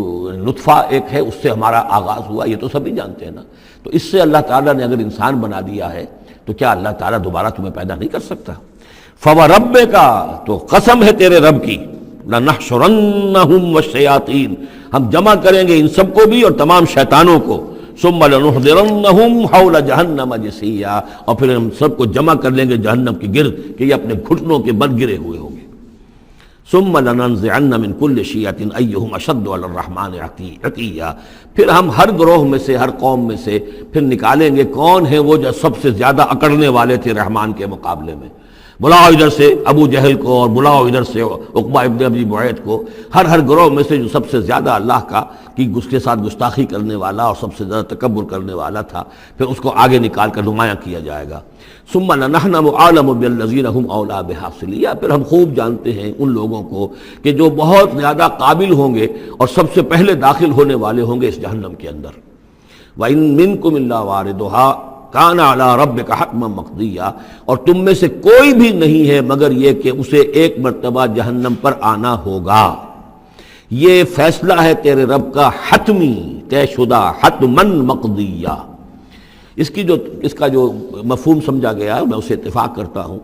نطفہ ایک ہے، اس سے ہمارا آغاز ہوا، یہ تو سبھی جانتے ہیں نا۔ تو اس سے اللہ تعالیٰ نے اگر انسان بنا دیا ہے تو کیا اللہ تعالیٰ دوبارہ تمہیں پیدا نہیں کر سکتا؟ فَوَرَبِّكَ، تو قسم ہے تیرے رب کی، لَنَحْشُرَنَّهُمْ وَالشَّيَاطِينَ، ہم جمع کریں گے ان سب کو بھی اور تمام شیطانوں کو، ثُمَّ لَنُحْضِرَنَّهُمْ حَوْلَ جَهَنَّمَ جِثِيًّا، اور پھر ہم سب کو جمع کر لیں گے جہنم کے گرد کہ یہ اپنے گھٹنوں کے بل گرے ہوئے ہوں گے۔ ثُمَّ لَنَنزِعَنَّ مِن كُلِّ شِيَّةٍ أَيُّهُمْ أَشَدُّ عَلَى الرَّحْمَٰنِ عِتِيًّا، پھر ہم ہر گروہ میں سے، ہر قوم میں سے پھر نکالیں گے کون ہیں وہ جو سب سے زیادہ اکڑنے والے تھے رحمان کے مقابلے میں۔ بلاؤ ادھر سے ابو جہل کو اور بلاؤ ادھر سے عقبہ ابن ابی معیط کو، ہر گروہ میں سے جو سب سے زیادہ اللہ کا کی اس کے ساتھ گستاخی کرنے والا اور سب سے زیادہ تکبر کرنے والا تھا، پھر اس کو آگے نکال کر نمایاں کیا جائے گا۔ ثم لنحن اعلم بالذین هم اولی بها صلیہ، پھر ہم خوب جانتے ہیں ان لوگوں کو کہ جو بہت زیادہ قابل ہوں گے اور سب سے پہلے داخل ہونے والے ہوں گے اس جہنم کے اندر۔ وَإِن مِّنكُمْ إِلَّا وَارِدُهَا کان علی ربک حتما مقضیا، اور تم میں سے کوئی بھی نہیں ہے مگر یہ کہ اسے ایک مرتبہ جہنم پر آنا ہوگا، یہ فیصلہ ہے تیرے رب کا حتمی، طے شدہ، حتما مقضیا۔ اس کا جو مفہوم سمجھا گیا ہے میں اسے اتفاق کرتا ہوں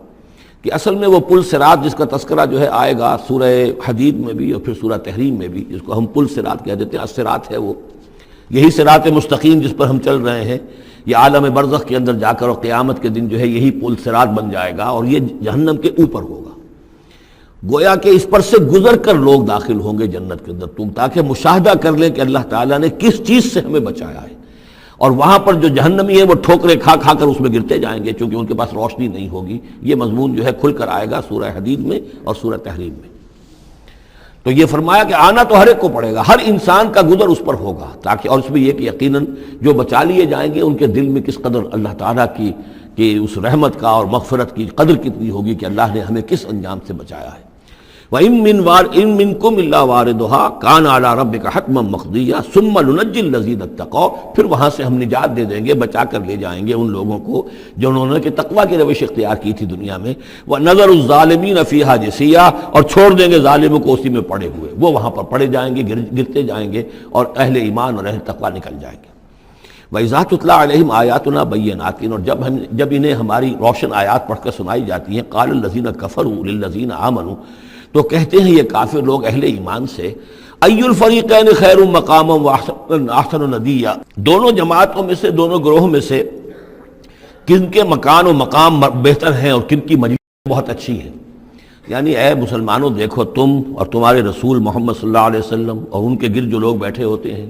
کہ اصل میں وہ پل صراط جس کا تذکرہ جو ہے آئے گا سورہ حدید میں بھی اور پھر سورہ تحریم میں بھی، جس کو ہم پل صراط کہہ دیتے ہیں، الصراط ہے وہ، یہی صراط مستقیم جس پر ہم چل رہے ہیں، یہ عالم برزخ کے اندر جا کر اور قیامت کے دن جو ہے یہی پل صراط بن جائے گا اور یہ جہنم کے اوپر ہوگا۔ گویا کہ اس پر سے گزر کر لوگ داخل ہوں گے جنت کے اندر، تم تاکہ مشاہدہ کر لیں کہ اللہ تعالیٰ نے کس چیز سے ہمیں بچایا ہے۔ اور وہاں پر جو جہنمی ہیں وہ ٹھوکریں کھا کھا کر اس میں گرتے جائیں گے، چونکہ ان کے پاس روشنی نہیں ہوگی۔ یہ مضمون جو ہے کھل کر آئے گا سورہ حدید میں اور سورہ تحریم میں۔ تو یہ فرمایا کہ آنا تو ہر ایک کو پڑے گا، ہر انسان کا گزر اس پر ہوگا، تاکہ اور اس میں یہ کہ یقیناً جو بچا لیے جائیں گے ان کے دل میں کس قدر اللہ تعالیٰ کی کہ اس رحمت کا اور مغفرت کی قدر کتنی ہوگی کہ اللہ نے ہمیں کس انجام سے بچایا ہے۔ وَإِن مِّنكُمْ إِلَّا وَارِدُهَا كَانَ عَلَىٰ رَبِّكَ حَتْمًا مَّقْضِيًّا ثُمَّ نُنَجِّي الَّذِينَ اتَّقَوْا، پھر وہاں سے ہم نجات دے دیں گے، بچا کر لے جائیں گے ان لوگوں کو جنہوں نے کہ تقویٰ کی روش اختیار کی تھی دنیا میں، وَنَذَرُ الظَّالِمِينَ فِيهَا جِثِيًّا، اور چھوڑ دیں گے ظالموں کو اسی میں پڑے ہوئے، وہ وہاں پر پڑے جائیں گے، گرتے جائیں گے، اور اہل ایمان اور اہل تقویٰ نکل جائیں گے۔ وَإِذَا تُتْلَىٰ عَلَيْهِمْ آيَاتُنَا بَيِّنَاتٍ، اور جب انہیں ہماری روشن آیات پڑھ کر سنائی جاتی ہیں، قَالَ الَّذِينَ كَفَرُوا لِلَّذِينَ آمَنُوا، تو کہتے ہیں یہ کافر لوگ اہل ایمان سے، اَيُّ الْفَرِيقَيْنِ خَيْرٌ مَّقَامًا وَأَحْسَنُ نَدِيًّا، دونوں جماعتوں میں سے، دونوں گروہوں میں سے کن کے مکان و مقام بہتر ہیں اور کن کی مجلس بہت اچھی ہے۔ یعنی اے مسلمانوں دیکھو، تم اور تمہارے رسول محمد صلی اللہ علیہ وسلم اور ان کے گرد جو لوگ بیٹھے ہوتے ہیں،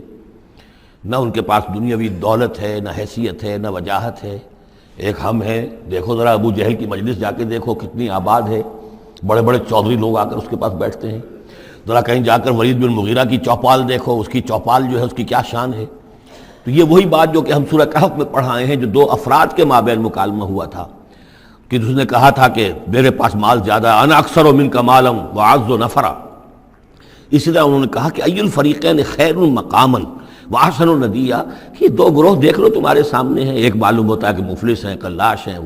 نہ ان کے پاس دنیاوی دولت ہے، نہ حیثیت ہے، نہ وجاہت ہے، ایک ہم ہیں۔ دیکھو ذرا ابو جہل کی مجلس جا کے دیکھو کتنی آباد ہے، بڑے بڑے چودھری لوگ آ کر اس کے پاس بیٹھتے ہیں۔ ذرا کہیں جا کر ولید بن مغیرہ کی چوپال دیکھو، اس کی چوپال جو ہے اس کی کیا شان ہے۔ تو یہ وہی بات جو کہ ہم سورہ کہف میں پڑھائے ہیں، جو دو افراد کے مابین مکالمہ ہوا تھا کہ اس نے کہا تھا کہ میرے پاس مال زیادہ ہے، انا اکثر منک مالا واعز نفرا۔ اسی طرح انہوں نے کہا کہ ای الفریقین خیر مقاما واحسن ندیا، کہ دو گروہ دیکھ لو تمہارے سامنے ہیں، ایک معلوم ہوتا ہے کہ مفلس ہیں، کلاش ہیں،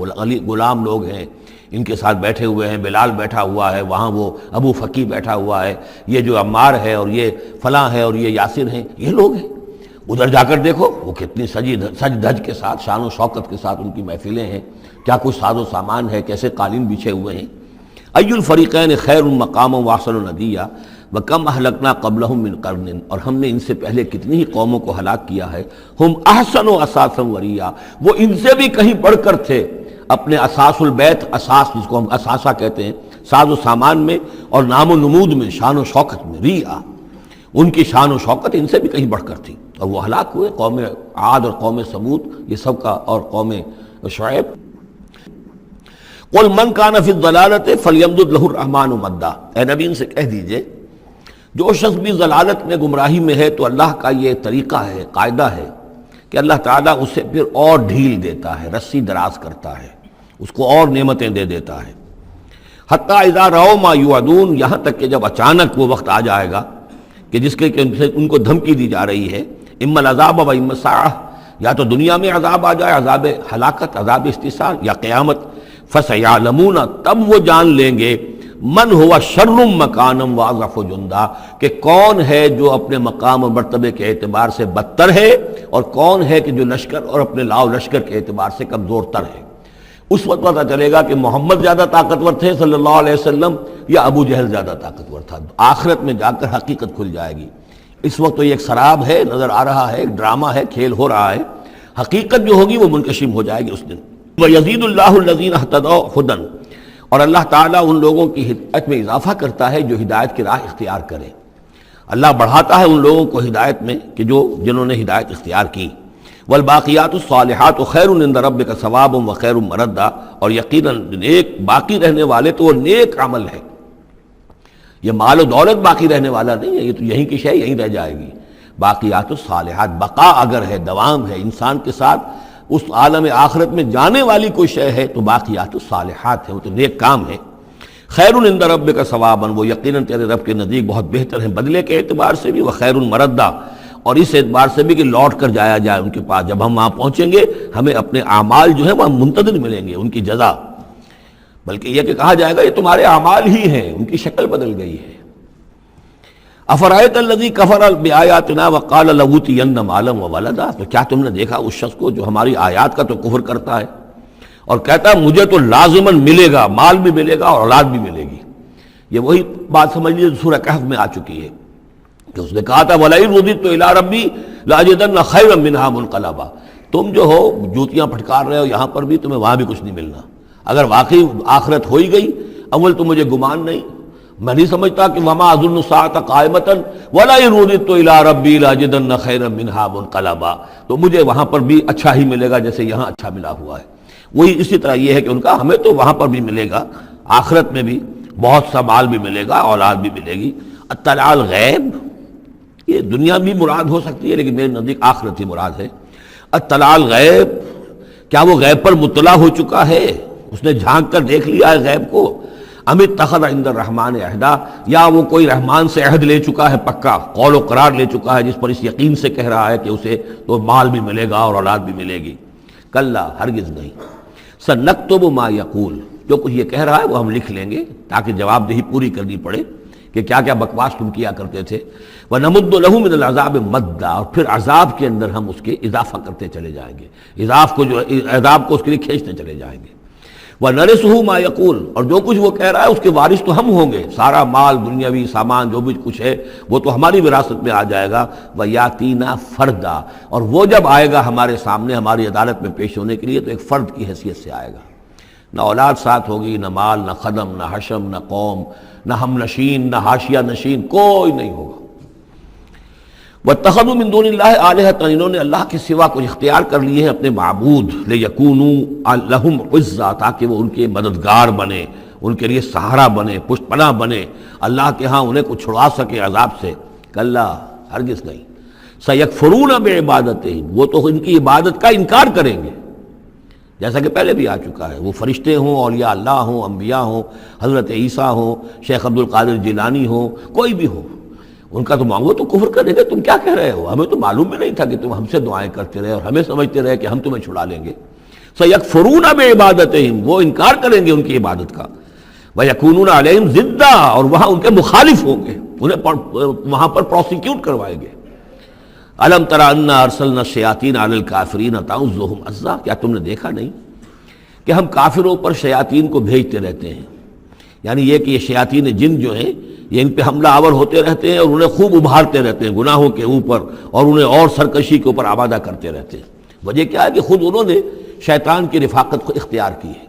غلام لوگ ہیں، ان کے ساتھ بیٹھے ہوئے ہیں، بلال بیٹھا ہوا ہے، وہاں وہ ابو فقی بیٹھا ہوا ہے، یہ جو عمار ہے اور یہ فلاں ہے اور یہ یاسر ہیں، یہ لوگ ہیں۔ ادھر جا کر دیکھو وہ کتنی سج دھج کے ساتھ، شان و شوکت کے ساتھ ان کی محفلیں ہیں، کیا کچھ ساز و سامان ہے، کیسے قالین بچھے ہوئے ہیں۔ ای الفریقین خیر مقاما واحسن ندیا وکم اہلکنا قبلہم من قرن، اور ہم نے ان سے پہلے کتنی ہی قوموں کو ہلاک کیا ہے، ہم احسن و اساسا وریا، وہ ان سے بھی کہیں بڑھ کر تھے اپنے اساس البیت، اساس جس کو ہم اساسہ کہتے ہیں، ساز و سامان میں اور نام و نمود میں، شان و شوکت میں، ریا، ان کی شان و شوکت ان سے بھی کہیں بڑھ کر تھی، اور وہ ہلاک ہوئے۔ قوم عاد اور قوم سمود یہ سب کا، اور قوم شعیب۔ قل من کان فی الضلالۃ فلیمدد لہ الرحمن مدا، اے نبی ان سے کہہ دیجئے جو شخص بھی ضلالت میں، گمراہی میں ہے، تو اللہ کا یہ طریقہ ہے، قاعدہ ہے کہ اللہ تعالیٰ اسے پھر اور ڈھیل دیتا ہے، رسی دراز کرتا ہے، اس کو اور نعمتیں دے دیتا ہے۔ حتیٰ اذا رأوا ما یوعدون، یہاں تک کہ جب اچانک وہ وقت آ جائے گا کہ جس کے ان کو دھمکی دی جا رہی ہے، اما العذاب و اما الساعہ، یا تو دنیا میں عذاب آ جائے، عذاب ہلاکت، عذاب استحصال، یا قیامت، فسیعلمون، تب وہ جان لیں گے، من ہوا شر مکانا واضعف جندا، کہ کون ہے جو اپنے مقام و مرتبے کے اعتبار سے بدتر ہے، اور کون ہے کہ جو لشکر اور اپنے لاؤ لشکر کے اعتبار سے کمزور تر ہے۔ اس وقت پتہ چلے گا کہ محمد زیادہ طاقتور تھے صلی اللہ علیہ وسلم، یا ابو جہل زیادہ طاقتور تھا۔ آخرت میں جا کر حقیقت کھل جائے گی۔ اس وقت تو یہ ایک سراب ہے، نظر آ رہا ہے، ایک ڈرامہ ہے، کھیل ہو رہا ہے، حقیقت جو ہوگی وہ منکشم ہو جائے گی اس دن۔ وَيَزِيدُ اللَّهُ الَّذِينَ اهْتَدَوْا هُدًى، اور اللہ تعالیٰ ان لوگوں کی ہدایت میں اضافہ کرتا ہے جو ہدایت کی راہ اختیار کریں۔ اللہ بڑھاتا ہے ان لوگوں کو ہدایت میں کہ جنہوں نے ہدایت اختیار کی۔ والباقیات الصالحات خیر عند ربک ثوابا وخیر مردا، اور یقیناً نیک باقی رہنے والے تو وہ نیک عمل ہے۔ یہ مال و دولت باقی رہنے والا نہیں ہے، یہ تو یہیں کی شے یہیں رہ جائے گی۔ باقیات الصالحات، بقا اگر ہے، دوام ہے انسان کے ساتھ، اس عالم آخرت میں جانے والی کوئی شے ہے تو باقیات الصالحات ہے، وہ تو نیک کام ہے۔ خیر عند ربک ثوابا، وہ یقیناً تیرے رب کے نزدیک بہت بہتر ہیں بدلے کے اعتبار سے بھی، وخیر مردا، اور اس اعتبار سے بھی کہ لوٹ کر جایا جائے ان کے پاس۔ جب ہم وہاں پہنچیں گے ہمیں اپنے اعمال جو ہیں وہ منتظر ملیں گے، ان کی جزا، بلکہ یہ کہ کہا جائے گا یہ تمہارے اعمال ہی ہیں، ان کی شکل بدل گئی ہے۔ افرأیت الذی کفر بآیاتنا وقال لأوتین مالا وولدا، تو کیا تم نے دیکھا اس شخص کو جو ہماری آیات کا تو کفر کرتا ہے اور کہتا ہے مجھے تو لازماً ملے گا، مال بھی ملے گا اور اولاد بھی ملے گی۔ یہ وہی بات سمجھ لیجیے سورہ کہف میں آ چکی ہے کہ اس نے کہا تھا وَلَئِن رُدِدتُّ إِلَىٰ رَبِّي لَأَجِدَنَّ خَيْرًا مِنْهَا مُنْقَلَبًا، تم جو ہو جوتیاں پھٹکار رہے ہو یہاں پر بھی، تمہیں وہاں بھی کچھ نہیں ملنا۔ اگر واقعی آخرت ہو ہی گئی، اول تو مجھے گمان نہیں، میں نہیں سمجھتا کہ وما اظن الساعۃ قائمۃ ولئن رددت الی ربی لاجدن خیرا منہا منقلبا، تو مجھے وہاں پر بھی اچھا ہی ملے گا جیسے یہاں اچھا ملا ہوا ہے۔ وہی اسی طرح یہ ہے کہ ان کا ہمیں تو وہاں پر بھی ملے گا، آخرت میں بھی بہت سا مال بھی ملے گا، اولاد بھی ملے گی۔ اطلاع الغیب، یہ دنیا بھی مراد ہو سکتی ہے لیکن میرے نزدیک آخرت ہی مراد ہے۔ اطلاع الغیب، کیا وہ غیب پر مطلع ہو چکا ہے؟ اس نے جھانک کر دیکھ لیا ہے غیب کو؟ ام اتخذ عند الرحمن عہدا، یا وہ کوئی رحمان سے عہد لے چکا ہے، پکا قول و قرار لے چکا ہے، جس پر اس یقین سے کہہ رہا ہے کہ اسے تو مال بھی ملے گا اور اولاد بھی ملے گی۔ کلا، ہرگز نہیں۔ سنکتب ما یقول، جو کچھ یہ کہہ رہا ہے وہ ہم لکھ لیں گے تاکہ جواب دہی پوری کرنی پڑے کہ کیا کیا بکواس تم کیا کرتے تھے۔ وَنَمُدُّ لَهُ مِنَ الْعَذَابِ مَدًّا، اور پھر عذاب کے اندر ہم اس کے اضافہ کرتے چلے جائیں گے، عذاب کو اس کے لیے کھینچتے چلے جائیں گے۔ وَنَرِثُهُ مَا يَقُولُ، اور جو کچھ وہ کہہ رہا ہے اس کے وارث تو ہم ہوں گے، سارا مال دنیاوی سامان جو بھی کچھ ہے وہ تو ہماری وراثت میں آ جائے گا۔ وَيَأْتِينَا فَرْدًا، اور وہ جب آئے گا ہمارے سامنے ہماری عدالت میں پیش ہونے کے لیے تو ایک فرد کی حیثیت سے آئے گا، نہ اولاد ساتھ ہوگی، نہ مال، نہ خدم، نہ حشم، نہ قوم، نہ ہم نشین، نہ حاشیہ نشین، کوئی نہیں ہوگا۔ وَاتَّخَذُوا مِن دُونِ اللَّهِ آلِهَةً، انہوں نے اللہ کے سوا کچھ اختیار کر لیے ہیں اپنے معبود، لِيَكُونُوا لَهُمْ عِزًّا، تاکہ وہ ان کے مددگار بنے، ان کے لیے سہارا بنے، پشت پناہ بنے، اللہ کے ہاں انہیں کچھ چھڑوا سکے عذاب سے۔ کلا، ہرگز نہیں۔ سَيَكْفُرُونَ بِعِبَادَتِهِمْ، وہ تو ان کی عبادت کا انکار کریں گے، جیسا کہ پہلے بھی آ چکا ہے۔ وہ فرشتے ہوں، اولیاء اللہ ہوں، انبیاء ہوں، حضرت عیسیٰ ہوں، شیخ عبد القادر جیلانی ہوں، کوئی بھی ہو، ان کا تو وہ تو کفر کریں گے، تم کیا کہہ رہے ہو، ہمیں تو معلوم بھی نہیں تھا کہ تم ہم سے دعائیں کرتے رہے اور ہمیں سمجھتے رہے کہ ہم تمہیں چھڑا لیں گے۔ سَيَكْفُرُونَ بِعِبَادَتِهِمْ، وہ انکار کریں گے ان کی عبادت کا۔ وَيَكُونُونَ عَلَيْهِمْ ضِدًّا، اور وہاں ان کے مخالف ہوں گے، انہیں وہاں پر پروسیکیوٹ کروائیں گے۔ أَلَمْ تَرَ أَنَّا أَرْسَلْنَا الشَّيَاطِينَ عَلَى الْكَافِرِينَ تَعُزُّهُمْ عَزًّا، کیا تم نے دیکھا نہیں کہ ہم کافروں پر شیاطین کو بھیجتے رہتے ہیں؟ یعنی یہ کہ یہ شیاطین جن جو ہیں یہ ان پہ حملہ آور ہوتے رہتے ہیں اور انہیں خوب ابھارتے رہتے ہیں گناہوں کے اوپر، اور انہیں اور سرکشی کے اوپر آبادہ کرتے رہتے ہیں۔ وجہ کیا ہے کہ خود انہوں نے شیطان کی رفاقت کو اختیار کی ہے۔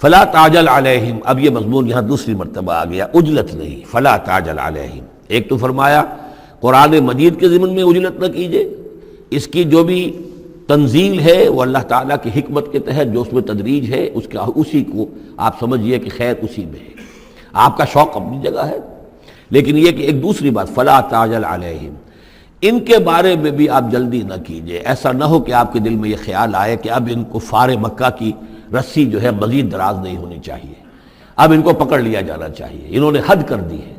فلا تعجل علیہم، اب یہ مضمون یہاں دوسری مرتبہ آ گیا، عجلت نہیں، فلا تعجل علیہم۔ ایک تو فرمایا قرآن مجید کے ضمن میں عجلت نہ کیجئے، اس کی جو بھی تنزیل ہے وہ اللہ تعالیٰ کی حکمت کے تحت جو اس میں تدریج ہے اسی کو آپ سمجھیے کہ خیر اسی میں ہے، آپ کا شوق اپنی جگہ ہے، لیکن یہ کہ ایک دوسری بات فلا تعجل علیہم، ان کے بارے میں بھی آپ جلدی نہ کیجئے۔ ایسا نہ ہو کہ آپ کے دل میں یہ خیال آئے کہ اب ان کفار مکہ کی رسی جو ہے مزید دراز نہیں ہونی چاہیے، اب ان کو پکڑ لیا جانا چاہیے، انہوں نے حد کر دی ہے۔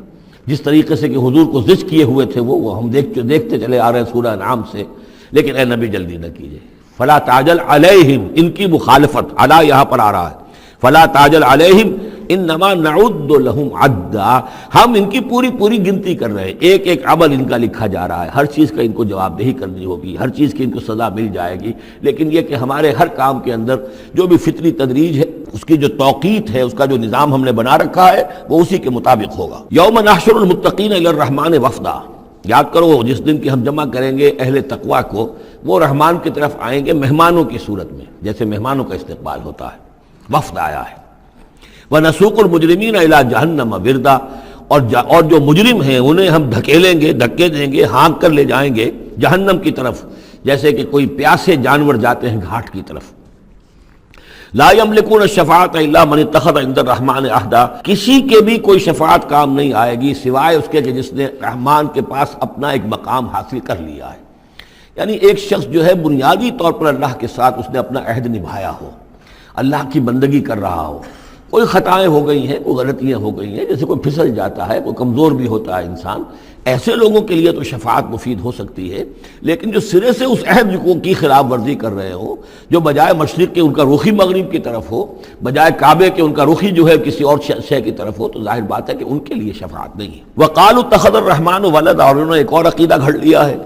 جس طریقے سے کہ حضور کو زج کیے ہوئے تھے وہ ہم دیکھتے چلے آ رہے ہیں سورہ انعام سے، لیکن اے نبی جلدی نہ کیجئے۔ فلا تعجل علیہم، ان کی مخالفت، علی یہاں پر آ رہا ہے، فلا تعجل علیہم انما نعد لہم عدا، ہم ان کی پوری گنتی کر رہے ہیں، ایک ایک عمل ان کا لکھا جا رہا ہے، ہر چیز کا ان کو جواب دہی کرنی ہوگی، ہر چیز کی ان کو سزا مل جائے گی، لیکن یہ کہ ہمارے ہر کام کے اندر جو بھی فطری تدریج ہے، اس کی جو توقیت ہے، اس کا جو نظام ہم نے بنا رکھا ہے وہ اسی کے مطابق ہوگا۔ یوم نحشر المتقین الی الرحمن وفدا، یاد کرو جس دن کی ہم جمع کریں گے اہل تقویٰ کو، وہ رحمان کی طرف آئیں گے مہمانوں کی صورت میں، جیسے مہمانوں کا استقبال ہوتا ہے، وفد آیا ہے۔ وَنَسُوقُ الْمُجْرِمِينَ إِلَىٰ جَهَنَّمَ وِرْدًا، اور جو مجرم ہیں انہیں ہم دھکیلیں گے، دھکے دیں گے، ہانک کر لے جائیں گے جہنم کی طرف، جیسے کہ کوئی پیاسے جانور جاتے ہیں گھاٹ کی طرف۔ لا يملكون الشفاعة الا من اتخذ عند الرحمن عہدا، کسی کے بھی کوئی شفاعت کام نہیں آئے گی سوائے اس کے کہ جس نے رحمان کے پاس اپنا ایک مقام حاصل کر لیا ہے۔ یعنی ایک شخص جو ہے بنیادی طور پر اللہ کے ساتھ اس نے اپنا عہد نبھایا ہو، اللہ کی بندگی کر رہا ہو، کوئی خطائیں ہو گئی ہیں، کوئی غلطیاں ہو گئی ہیں، جیسے کوئی پھسل جاتا ہے، کوئی کمزور بھی ہوتا ہے انسان، ایسے لوگوں کے لیے تو شفاعت مفید ہو سکتی ہے، لیکن جو سرے سے اس عہد کی خلاف ورزی کر رہے ہو، جو بجائے مشرق کے ان کا رخی مغرب کی طرف ہو، بجائے کعبے کے ان کا رخی جو ہے کسی اور شے کی طرف ہو، تو ظاہر بات ہے کہ ان کے لیے شفاعت نہیں ہے۔ وَقَالُوا اتَّخَذَ الرَّحْمَنُ وَلَدًا، اور انہوں نے ایک اور عقیدہ گھڑ لیا ہے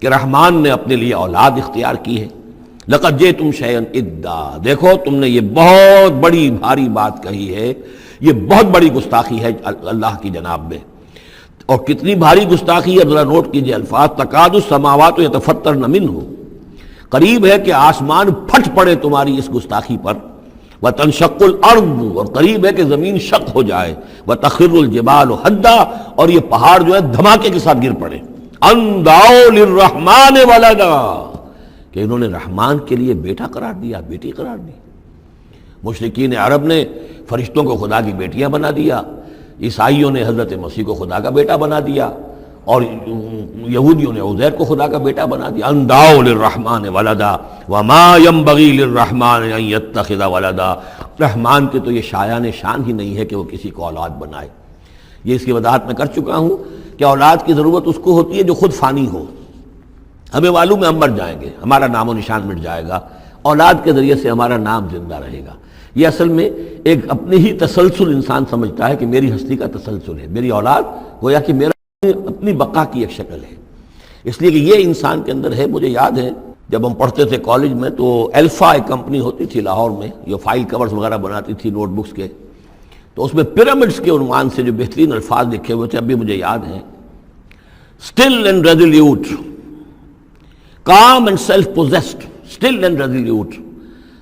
کہ رحمان نے اپنے لیے اولاد اختیار کی ہے۔ لَقَدْ جِئْتُمْ شَيْئًا إِدًّا، دیکھو تم نے یہ بہت بڑی بھاری بات کہی ہے، یہ بہت بڑی گستاخی ہے اللہ کی جناب میں، اور کتنی بھاری گستاخی ہے ذرا نوٹ کیجئے الفاظ، تکاد السماوات یتفطرن منہ، قریب ہے کہ آسمان پھٹ پڑے تمہاری اس گستاخی پر، وتنشق الارض، اور قریب ہے کہ زمین شق ہو جائے، وتخر الجبال حدا، اور یہ پہاڑ جو ہے دھماکے کے ساتھ گر پڑے، ان دعوا للرحمن ولدا، کہ انہوں نے رحمان کے لیے بیٹا قرار دیا، بیٹی قرار دی۔ مشرکین عرب نے فرشتوں کو خدا کی بیٹیاں بنا دیا، عیسائیوں نے حضرت مسیح کو خدا کا بیٹا بنا دیا، اور یہودیوں نے عزیر کو خدا کا بیٹا بنا دیا۔ ان دعوا للرحمن ولدا وما ينبغي للرحمن ان يتخذ ولدا، رحمان کے تو یہ شایان شان ہی نہیں ہے کہ وہ کسی کو اولاد بنائے۔ یہ اس کی وضاحت میں کر چکا ہوں کہ اولاد کی ضرورت اس کو ہوتی ہے جو خود فانی ہو۔ ہمیں معلوم ہے ہم مر جائیں گے، ہمارا نام و نشان مٹ جائے گا، اولاد کے ذریعے سے ہمارا نام زندہ رہے گا۔ یہ اصل میں ایک اپنی ہی تسلسل انسان سمجھتا ہے کہ میری ہستی کا تسلسل ہے، میری اولاد گویا کہ میرا اپنی بقا کی ایک شکل ہے۔ اس لیے کہ یہ انسان کے اندر ہے۔ مجھے یاد ہے جب ہم پڑھتے تھے کالج میں تو الفا ایک کمپنی ہوتی تھی لاہور میں، یہ فائل کورز وغیرہ بناتی تھی نوٹ بکس کے، تو اس میں پیرامڈس کے عنوان سے جو بہترین الفاظ لکھے ہوئے تھے اب بھی مجھے یاد ہیں، still and resolute, calm and self-possessed, still and resolute.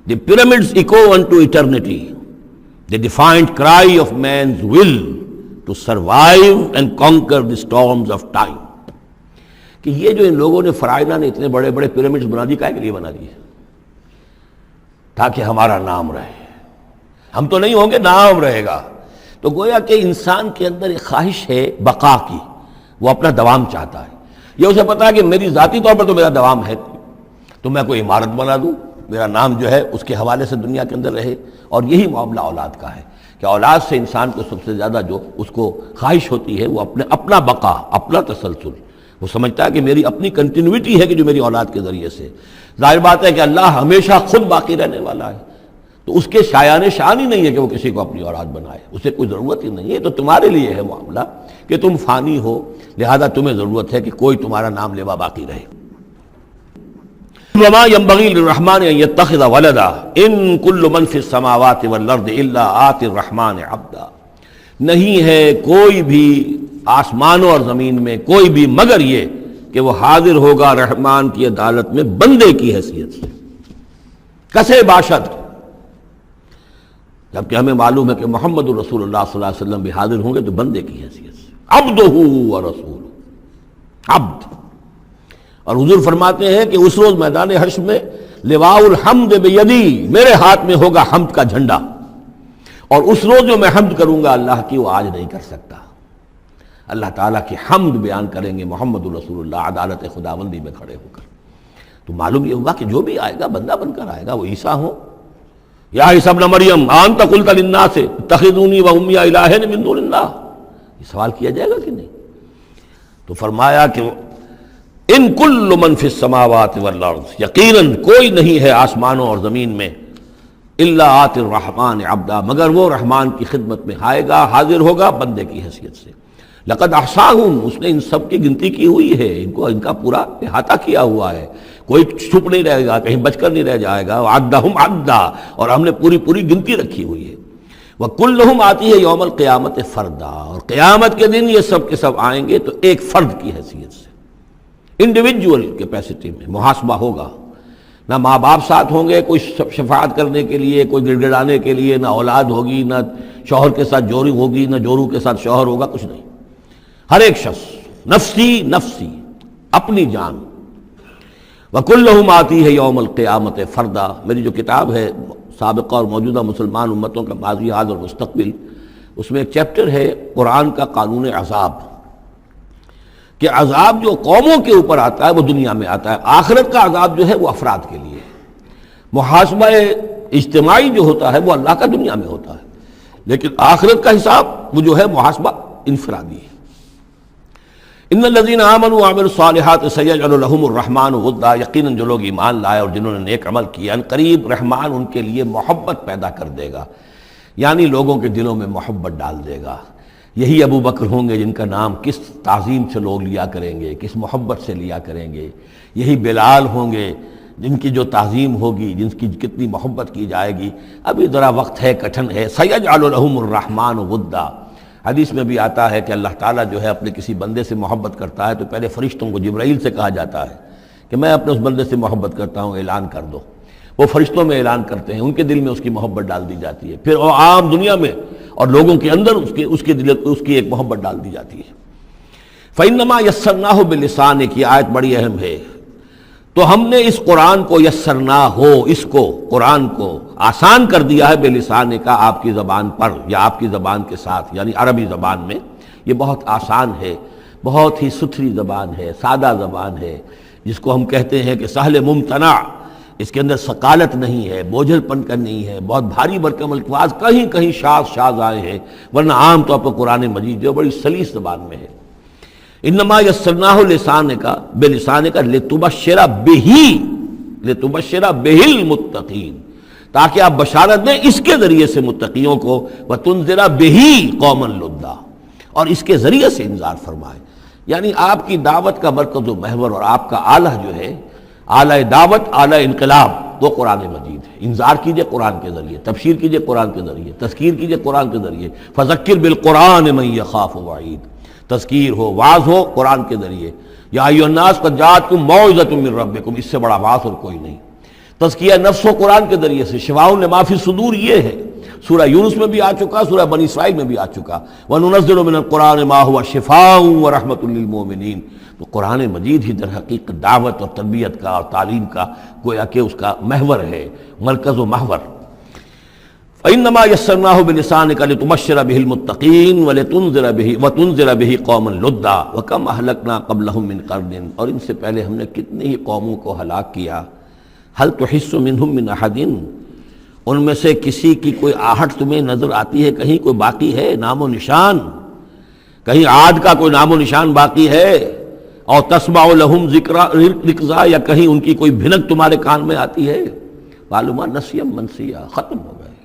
The pyramids echo unto eternity, the defiant cry of man's will to survive and conquer the storms of time. کہ یہ جو ان لوگوں نے فرائضہ نے اتنے بڑے بڑے پیرامڈز بنا دی، کائے کے لیے بنا دیے؟ تاکہ ہمارا نام رہے۔ ہم تو نہیں ہوں گے، نام رہے گا۔ تو گویا کہ انسان کے اندر ایک خواہش ہے بقا کی، وہ اپنا دوام چاہتا ہے۔ یہ اسے پتا ہے کہ میری ذاتی طور پر تو میرا دوام ہے، تو میں کوئی عمارت بنا دوں، میرا نام جو ہے اس کے حوالے سے دنیا کے اندر رہے۔ اور یہی معاملہ اولاد کا ہے کہ اولاد سے انسان کو سب سے زیادہ جو اس کو خواہش ہوتی ہے وہ اپنا بقا، اپنا تسلسل۔ وہ سمجھتا ہے کہ میری اپنی کنٹینیوٹی ہے کہ جو میری اولاد کے ذریعے سے۔ ظاہر بات ہے کہ اللہ ہمیشہ خود باقی رہنے والا ہے، تو اس کے شایان شان ہی نہیں ہے کہ وہ کسی کو اپنی اولاد بنائے، اسے کوئی ضرورت ہی نہیں ہے۔ تو تمہارے لیے ہے معاملہ کہ تم فانی ہو، لہذا تمہیں ضرورت ہے کہ کوئی تمہارا نام لیوا باقی رہے۔ وما ينبغي للرحمن ان يتخذ ولدا ان كل من في السماوات والارض الا آتي الرحمن عبدا، نہیں ہے کوئی بھی آسمانوں اور زمین میں کوئی بھی مگر یہ کہ وہ حاضر ہوگا رحمان کی عدالت میں بندے کی حیثیت سے، کسے باشد، جبکہ ہمیں معلوم ہے کہ محمد رسول اللہ صلی اللہ علیہ وسلم بھی حاضر ہوں گے تو بندے کی حیثیت سے، عبدہ ورسولہ، عبد۔ اور حضور فرماتے ہیں کہ اس روز میدان حشر میں لواء الحمد بیدی، میرے ہاتھ میں ہوگا حمد کا جھنڈا، اور اس روز جو میں حمد کروں گا اللہ کی وہ آج نہیں کر سکتا۔ اللہ تعالیٰ کی حمد بیان کریں گے محمد رسول اللہ عدالت خداوندی میں کھڑے ہو کر۔ تو معلوم یہ ہوا کہ جو بھی آئے گا بندہ بن کر آئے گا، وہ عیسیٰ ہو یا عیسیٰ ابن مریم انت قلت للناس اتخذونی وامی الہین من دون اللہ، یہ سوال کیا جائے گا کہ نہیں؟ تو فرمایا کہ ان کل من فی السماوات والارض، یقیناً کوئی نہیں ہے آسمانوں اور زمین میں، الا آتی الرحمن عبدا، مگر وہ رحمان کی خدمت میں آئے گا، حاضر ہوگا بندے کی حیثیت سے۔ لقد احصاہم، اس نے ان سب کی گنتی کی ہوئی ہے، ان کا پورا احاطہ کیا ہوا ہے، کوئی چھپ نہیں رہے گا، کہیں بچ کر نہیں رہ جائے گا۔ وعدہم عدا، اور ہم نے پوری گنتی رکھی ہوئی ہے۔ وکلہم آتی ہے یوم القیامت فردا، اور قیامت کے دن یہ سب کے سب آئیں گے تو ایک فرد کی حیثیت سے، انڈیویجول کیپیسٹی میں محاسبہ ہوگا۔ نہ ماں باپ ساتھ ہوں گے کوئی شفاعت کرنے کے لیے، کوئی گڑ گڑانے کے لیے، نہ اولاد ہوگی، نہ شوہر کے ساتھ جوری ہوگی، نہ جورو کے ساتھ شوہر ہوگا، کچھ نہیں۔ ہر ایک شخص نفسی نفسی، اپنی جان۔ وَكُلُّهُمْ آتی ہے یوم القیامت فردا، میری جو کتاب ہے سابقہ اور موجودہ مسلمان امتوں کا ماضی، حال اور مستقبل، اس میں ایک چیپٹر ہے قرآن کا قانون عذاب، کہ عذاب جو قوموں کے اوپر آتا ہے وہ دنیا میں آتا ہے، آخرت کا عذاب جو ہے وہ افراد کے لیے ہے۔ محاسبہ اجتماعی جو ہوتا ہے وہ اللہ کا دنیا میں ہوتا ہے، لیکن آخرت کا حساب وہ جو ہے محاسبہ انفرادی ہے۔ ان الذین آمنوا وعملوا الصالحات سیجعل لهم الرحمن ودا، یقیناً جو لوگ ایمان لائے اور جنہوں نے نیک عمل کیا، ان قریب رحمان ان کے لیے محبت پیدا کر دے گا، یعنی لوگوں کے دلوں میں محبت ڈال دے گا۔ یہی ابو بکر ہوں گے جن کا نام کس تعظیم سے لوگ لیا کریں گے، کس محبت سے لیا کریں گے۔ یہی بلال ہوں گے جن کی جو تعظیم ہوگی، جن کی کتنی محبت کی جائے گی۔ ابھی ذرا وقت ہے، کٹھن ہے۔ سیجعل لهم الرحمن ودا، حدیث میں بھی آتا ہے کہ اللہ تعالیٰ جو ہے اپنے کسی بندے سے محبت کرتا ہے تو پہلے فرشتوں کو، جبرائیل سے کہا جاتا ہے کہ میں اپنے اس بندے سے محبت کرتا ہوں، اعلان کر دو۔ وہ فرشتوں میں اعلان کرتے ہیں، ان کے دل میں اس کی محبت ڈال دی جاتی ہے، پھر وہ عام دنیا میں اور لوگوں کے اندر اس کی ایک محبت ڈال دی جاتی ہے۔ فَإِنَّمَا يَسَّرْنَاهُ بِلِسَانِكَ، یہ آیت بڑی اہم ہے۔ تو ہم نے اس قرآن کو یسرنا ہو، اس کو قرآن کو آسان کر دیا ہے بِلِسَانِكَ، آپ کی زبان پر یا آپ کی زبان کے ساتھ، یعنی عربی زبان میں۔ یہ بہت آسان ہے، بہت ہی ستھری زبان ہے، سادہ زبان ہے، جس کو ہم کہتے ہیں کہ سہل ممتنع، اس کے اندر ثقالت نہیں ہے، بوجھل پن کا نہیں ہے، بہت بھاری بھرکم الفاظ کہیں کہیں شاذ آئے ہیں، ورنہ عام طور پر قرآن مجید جو بڑی سلیس زبان میں ہے۔ انما یسرناہ لسانک بلسانک لتبشر بہ المتقین، تاکہ آپ بشارت دیں اس کے ذریعے سے متقیوں کو، وتنذر بہ قوما لدا، اور اس کے ذریعے سے انذار فرمائے۔ یعنی آپ کی دعوت کا مرکز و محور اور آپ کا آلہ جو ہے، آلہ دعوت، آلہ انقلاب، وہ قرآن مجید ہے۔ انذار کیجئے قرآن کے ذریعے، تبشیر کیجئے قرآن کے ذریعے، تذکیر کیجئے قرآن کے ذریعے۔ فذکر بالقرآن من یخاف وعید، تذکیر ہو، واعظ ہو قرآن کے ذریعے۔ یا ایھا الناس قد جاءتکم موعظۃ من ربکم، اس سے بڑا واعظ اور کوئی نہیں۔ تزکیہ نفس و قرآن کے ذریعے سے، شفاء لما فی الصدور یہ ہے، سورہ یونس میں بھی آ چکا، سورہ بنی اسرائیل میں بھی آ چکا، وَنُنَزِّلُ مِنَ الْقُرْآنِ مَا هُوَ شِفَاءٌ وَرَحْمَةٌ لِّلْمُؤْمِنِينَ۔ تو قرآن مجید ہی در حقیقت دعوت اور تربیت کا اور تعلیم کا گویا کہ اس کا محور ہے، مرکز و محور۔ فَإِنَّمَا يَسَّرْنَاهُ بِلِسَانِكَ لِتُبَشِّرَ بِهِ الْمُتَّقِينَ وَتُنذِرَ بِهِ قَوْمًا لُدًّا وَكَمْ أَهْلَكْنَا قَبْلَهُم مِّن قَرْنٍ، اور ان سے پہلے ہم نے کتنی ہی قوموں کو ہلاک کیا۔ هَلْ تُحِسُّ مِنْهُم مِّنْ أَحَدٍ، ان میں سے کسی کی کوئی آہٹ تمہیں نظر آتی ہے؟ کہیں کوئی باقی ہے نام و نشان؟ کہیں عاد کا کوئی نام و نشان باقی ہے؟ اور تسمع لہم رکزا، یا کہیں ان کی کوئی بھنک تمہارے کان میں آتی ہے؟ معلومات نسیم منسیہ، ختم ہو گئے۔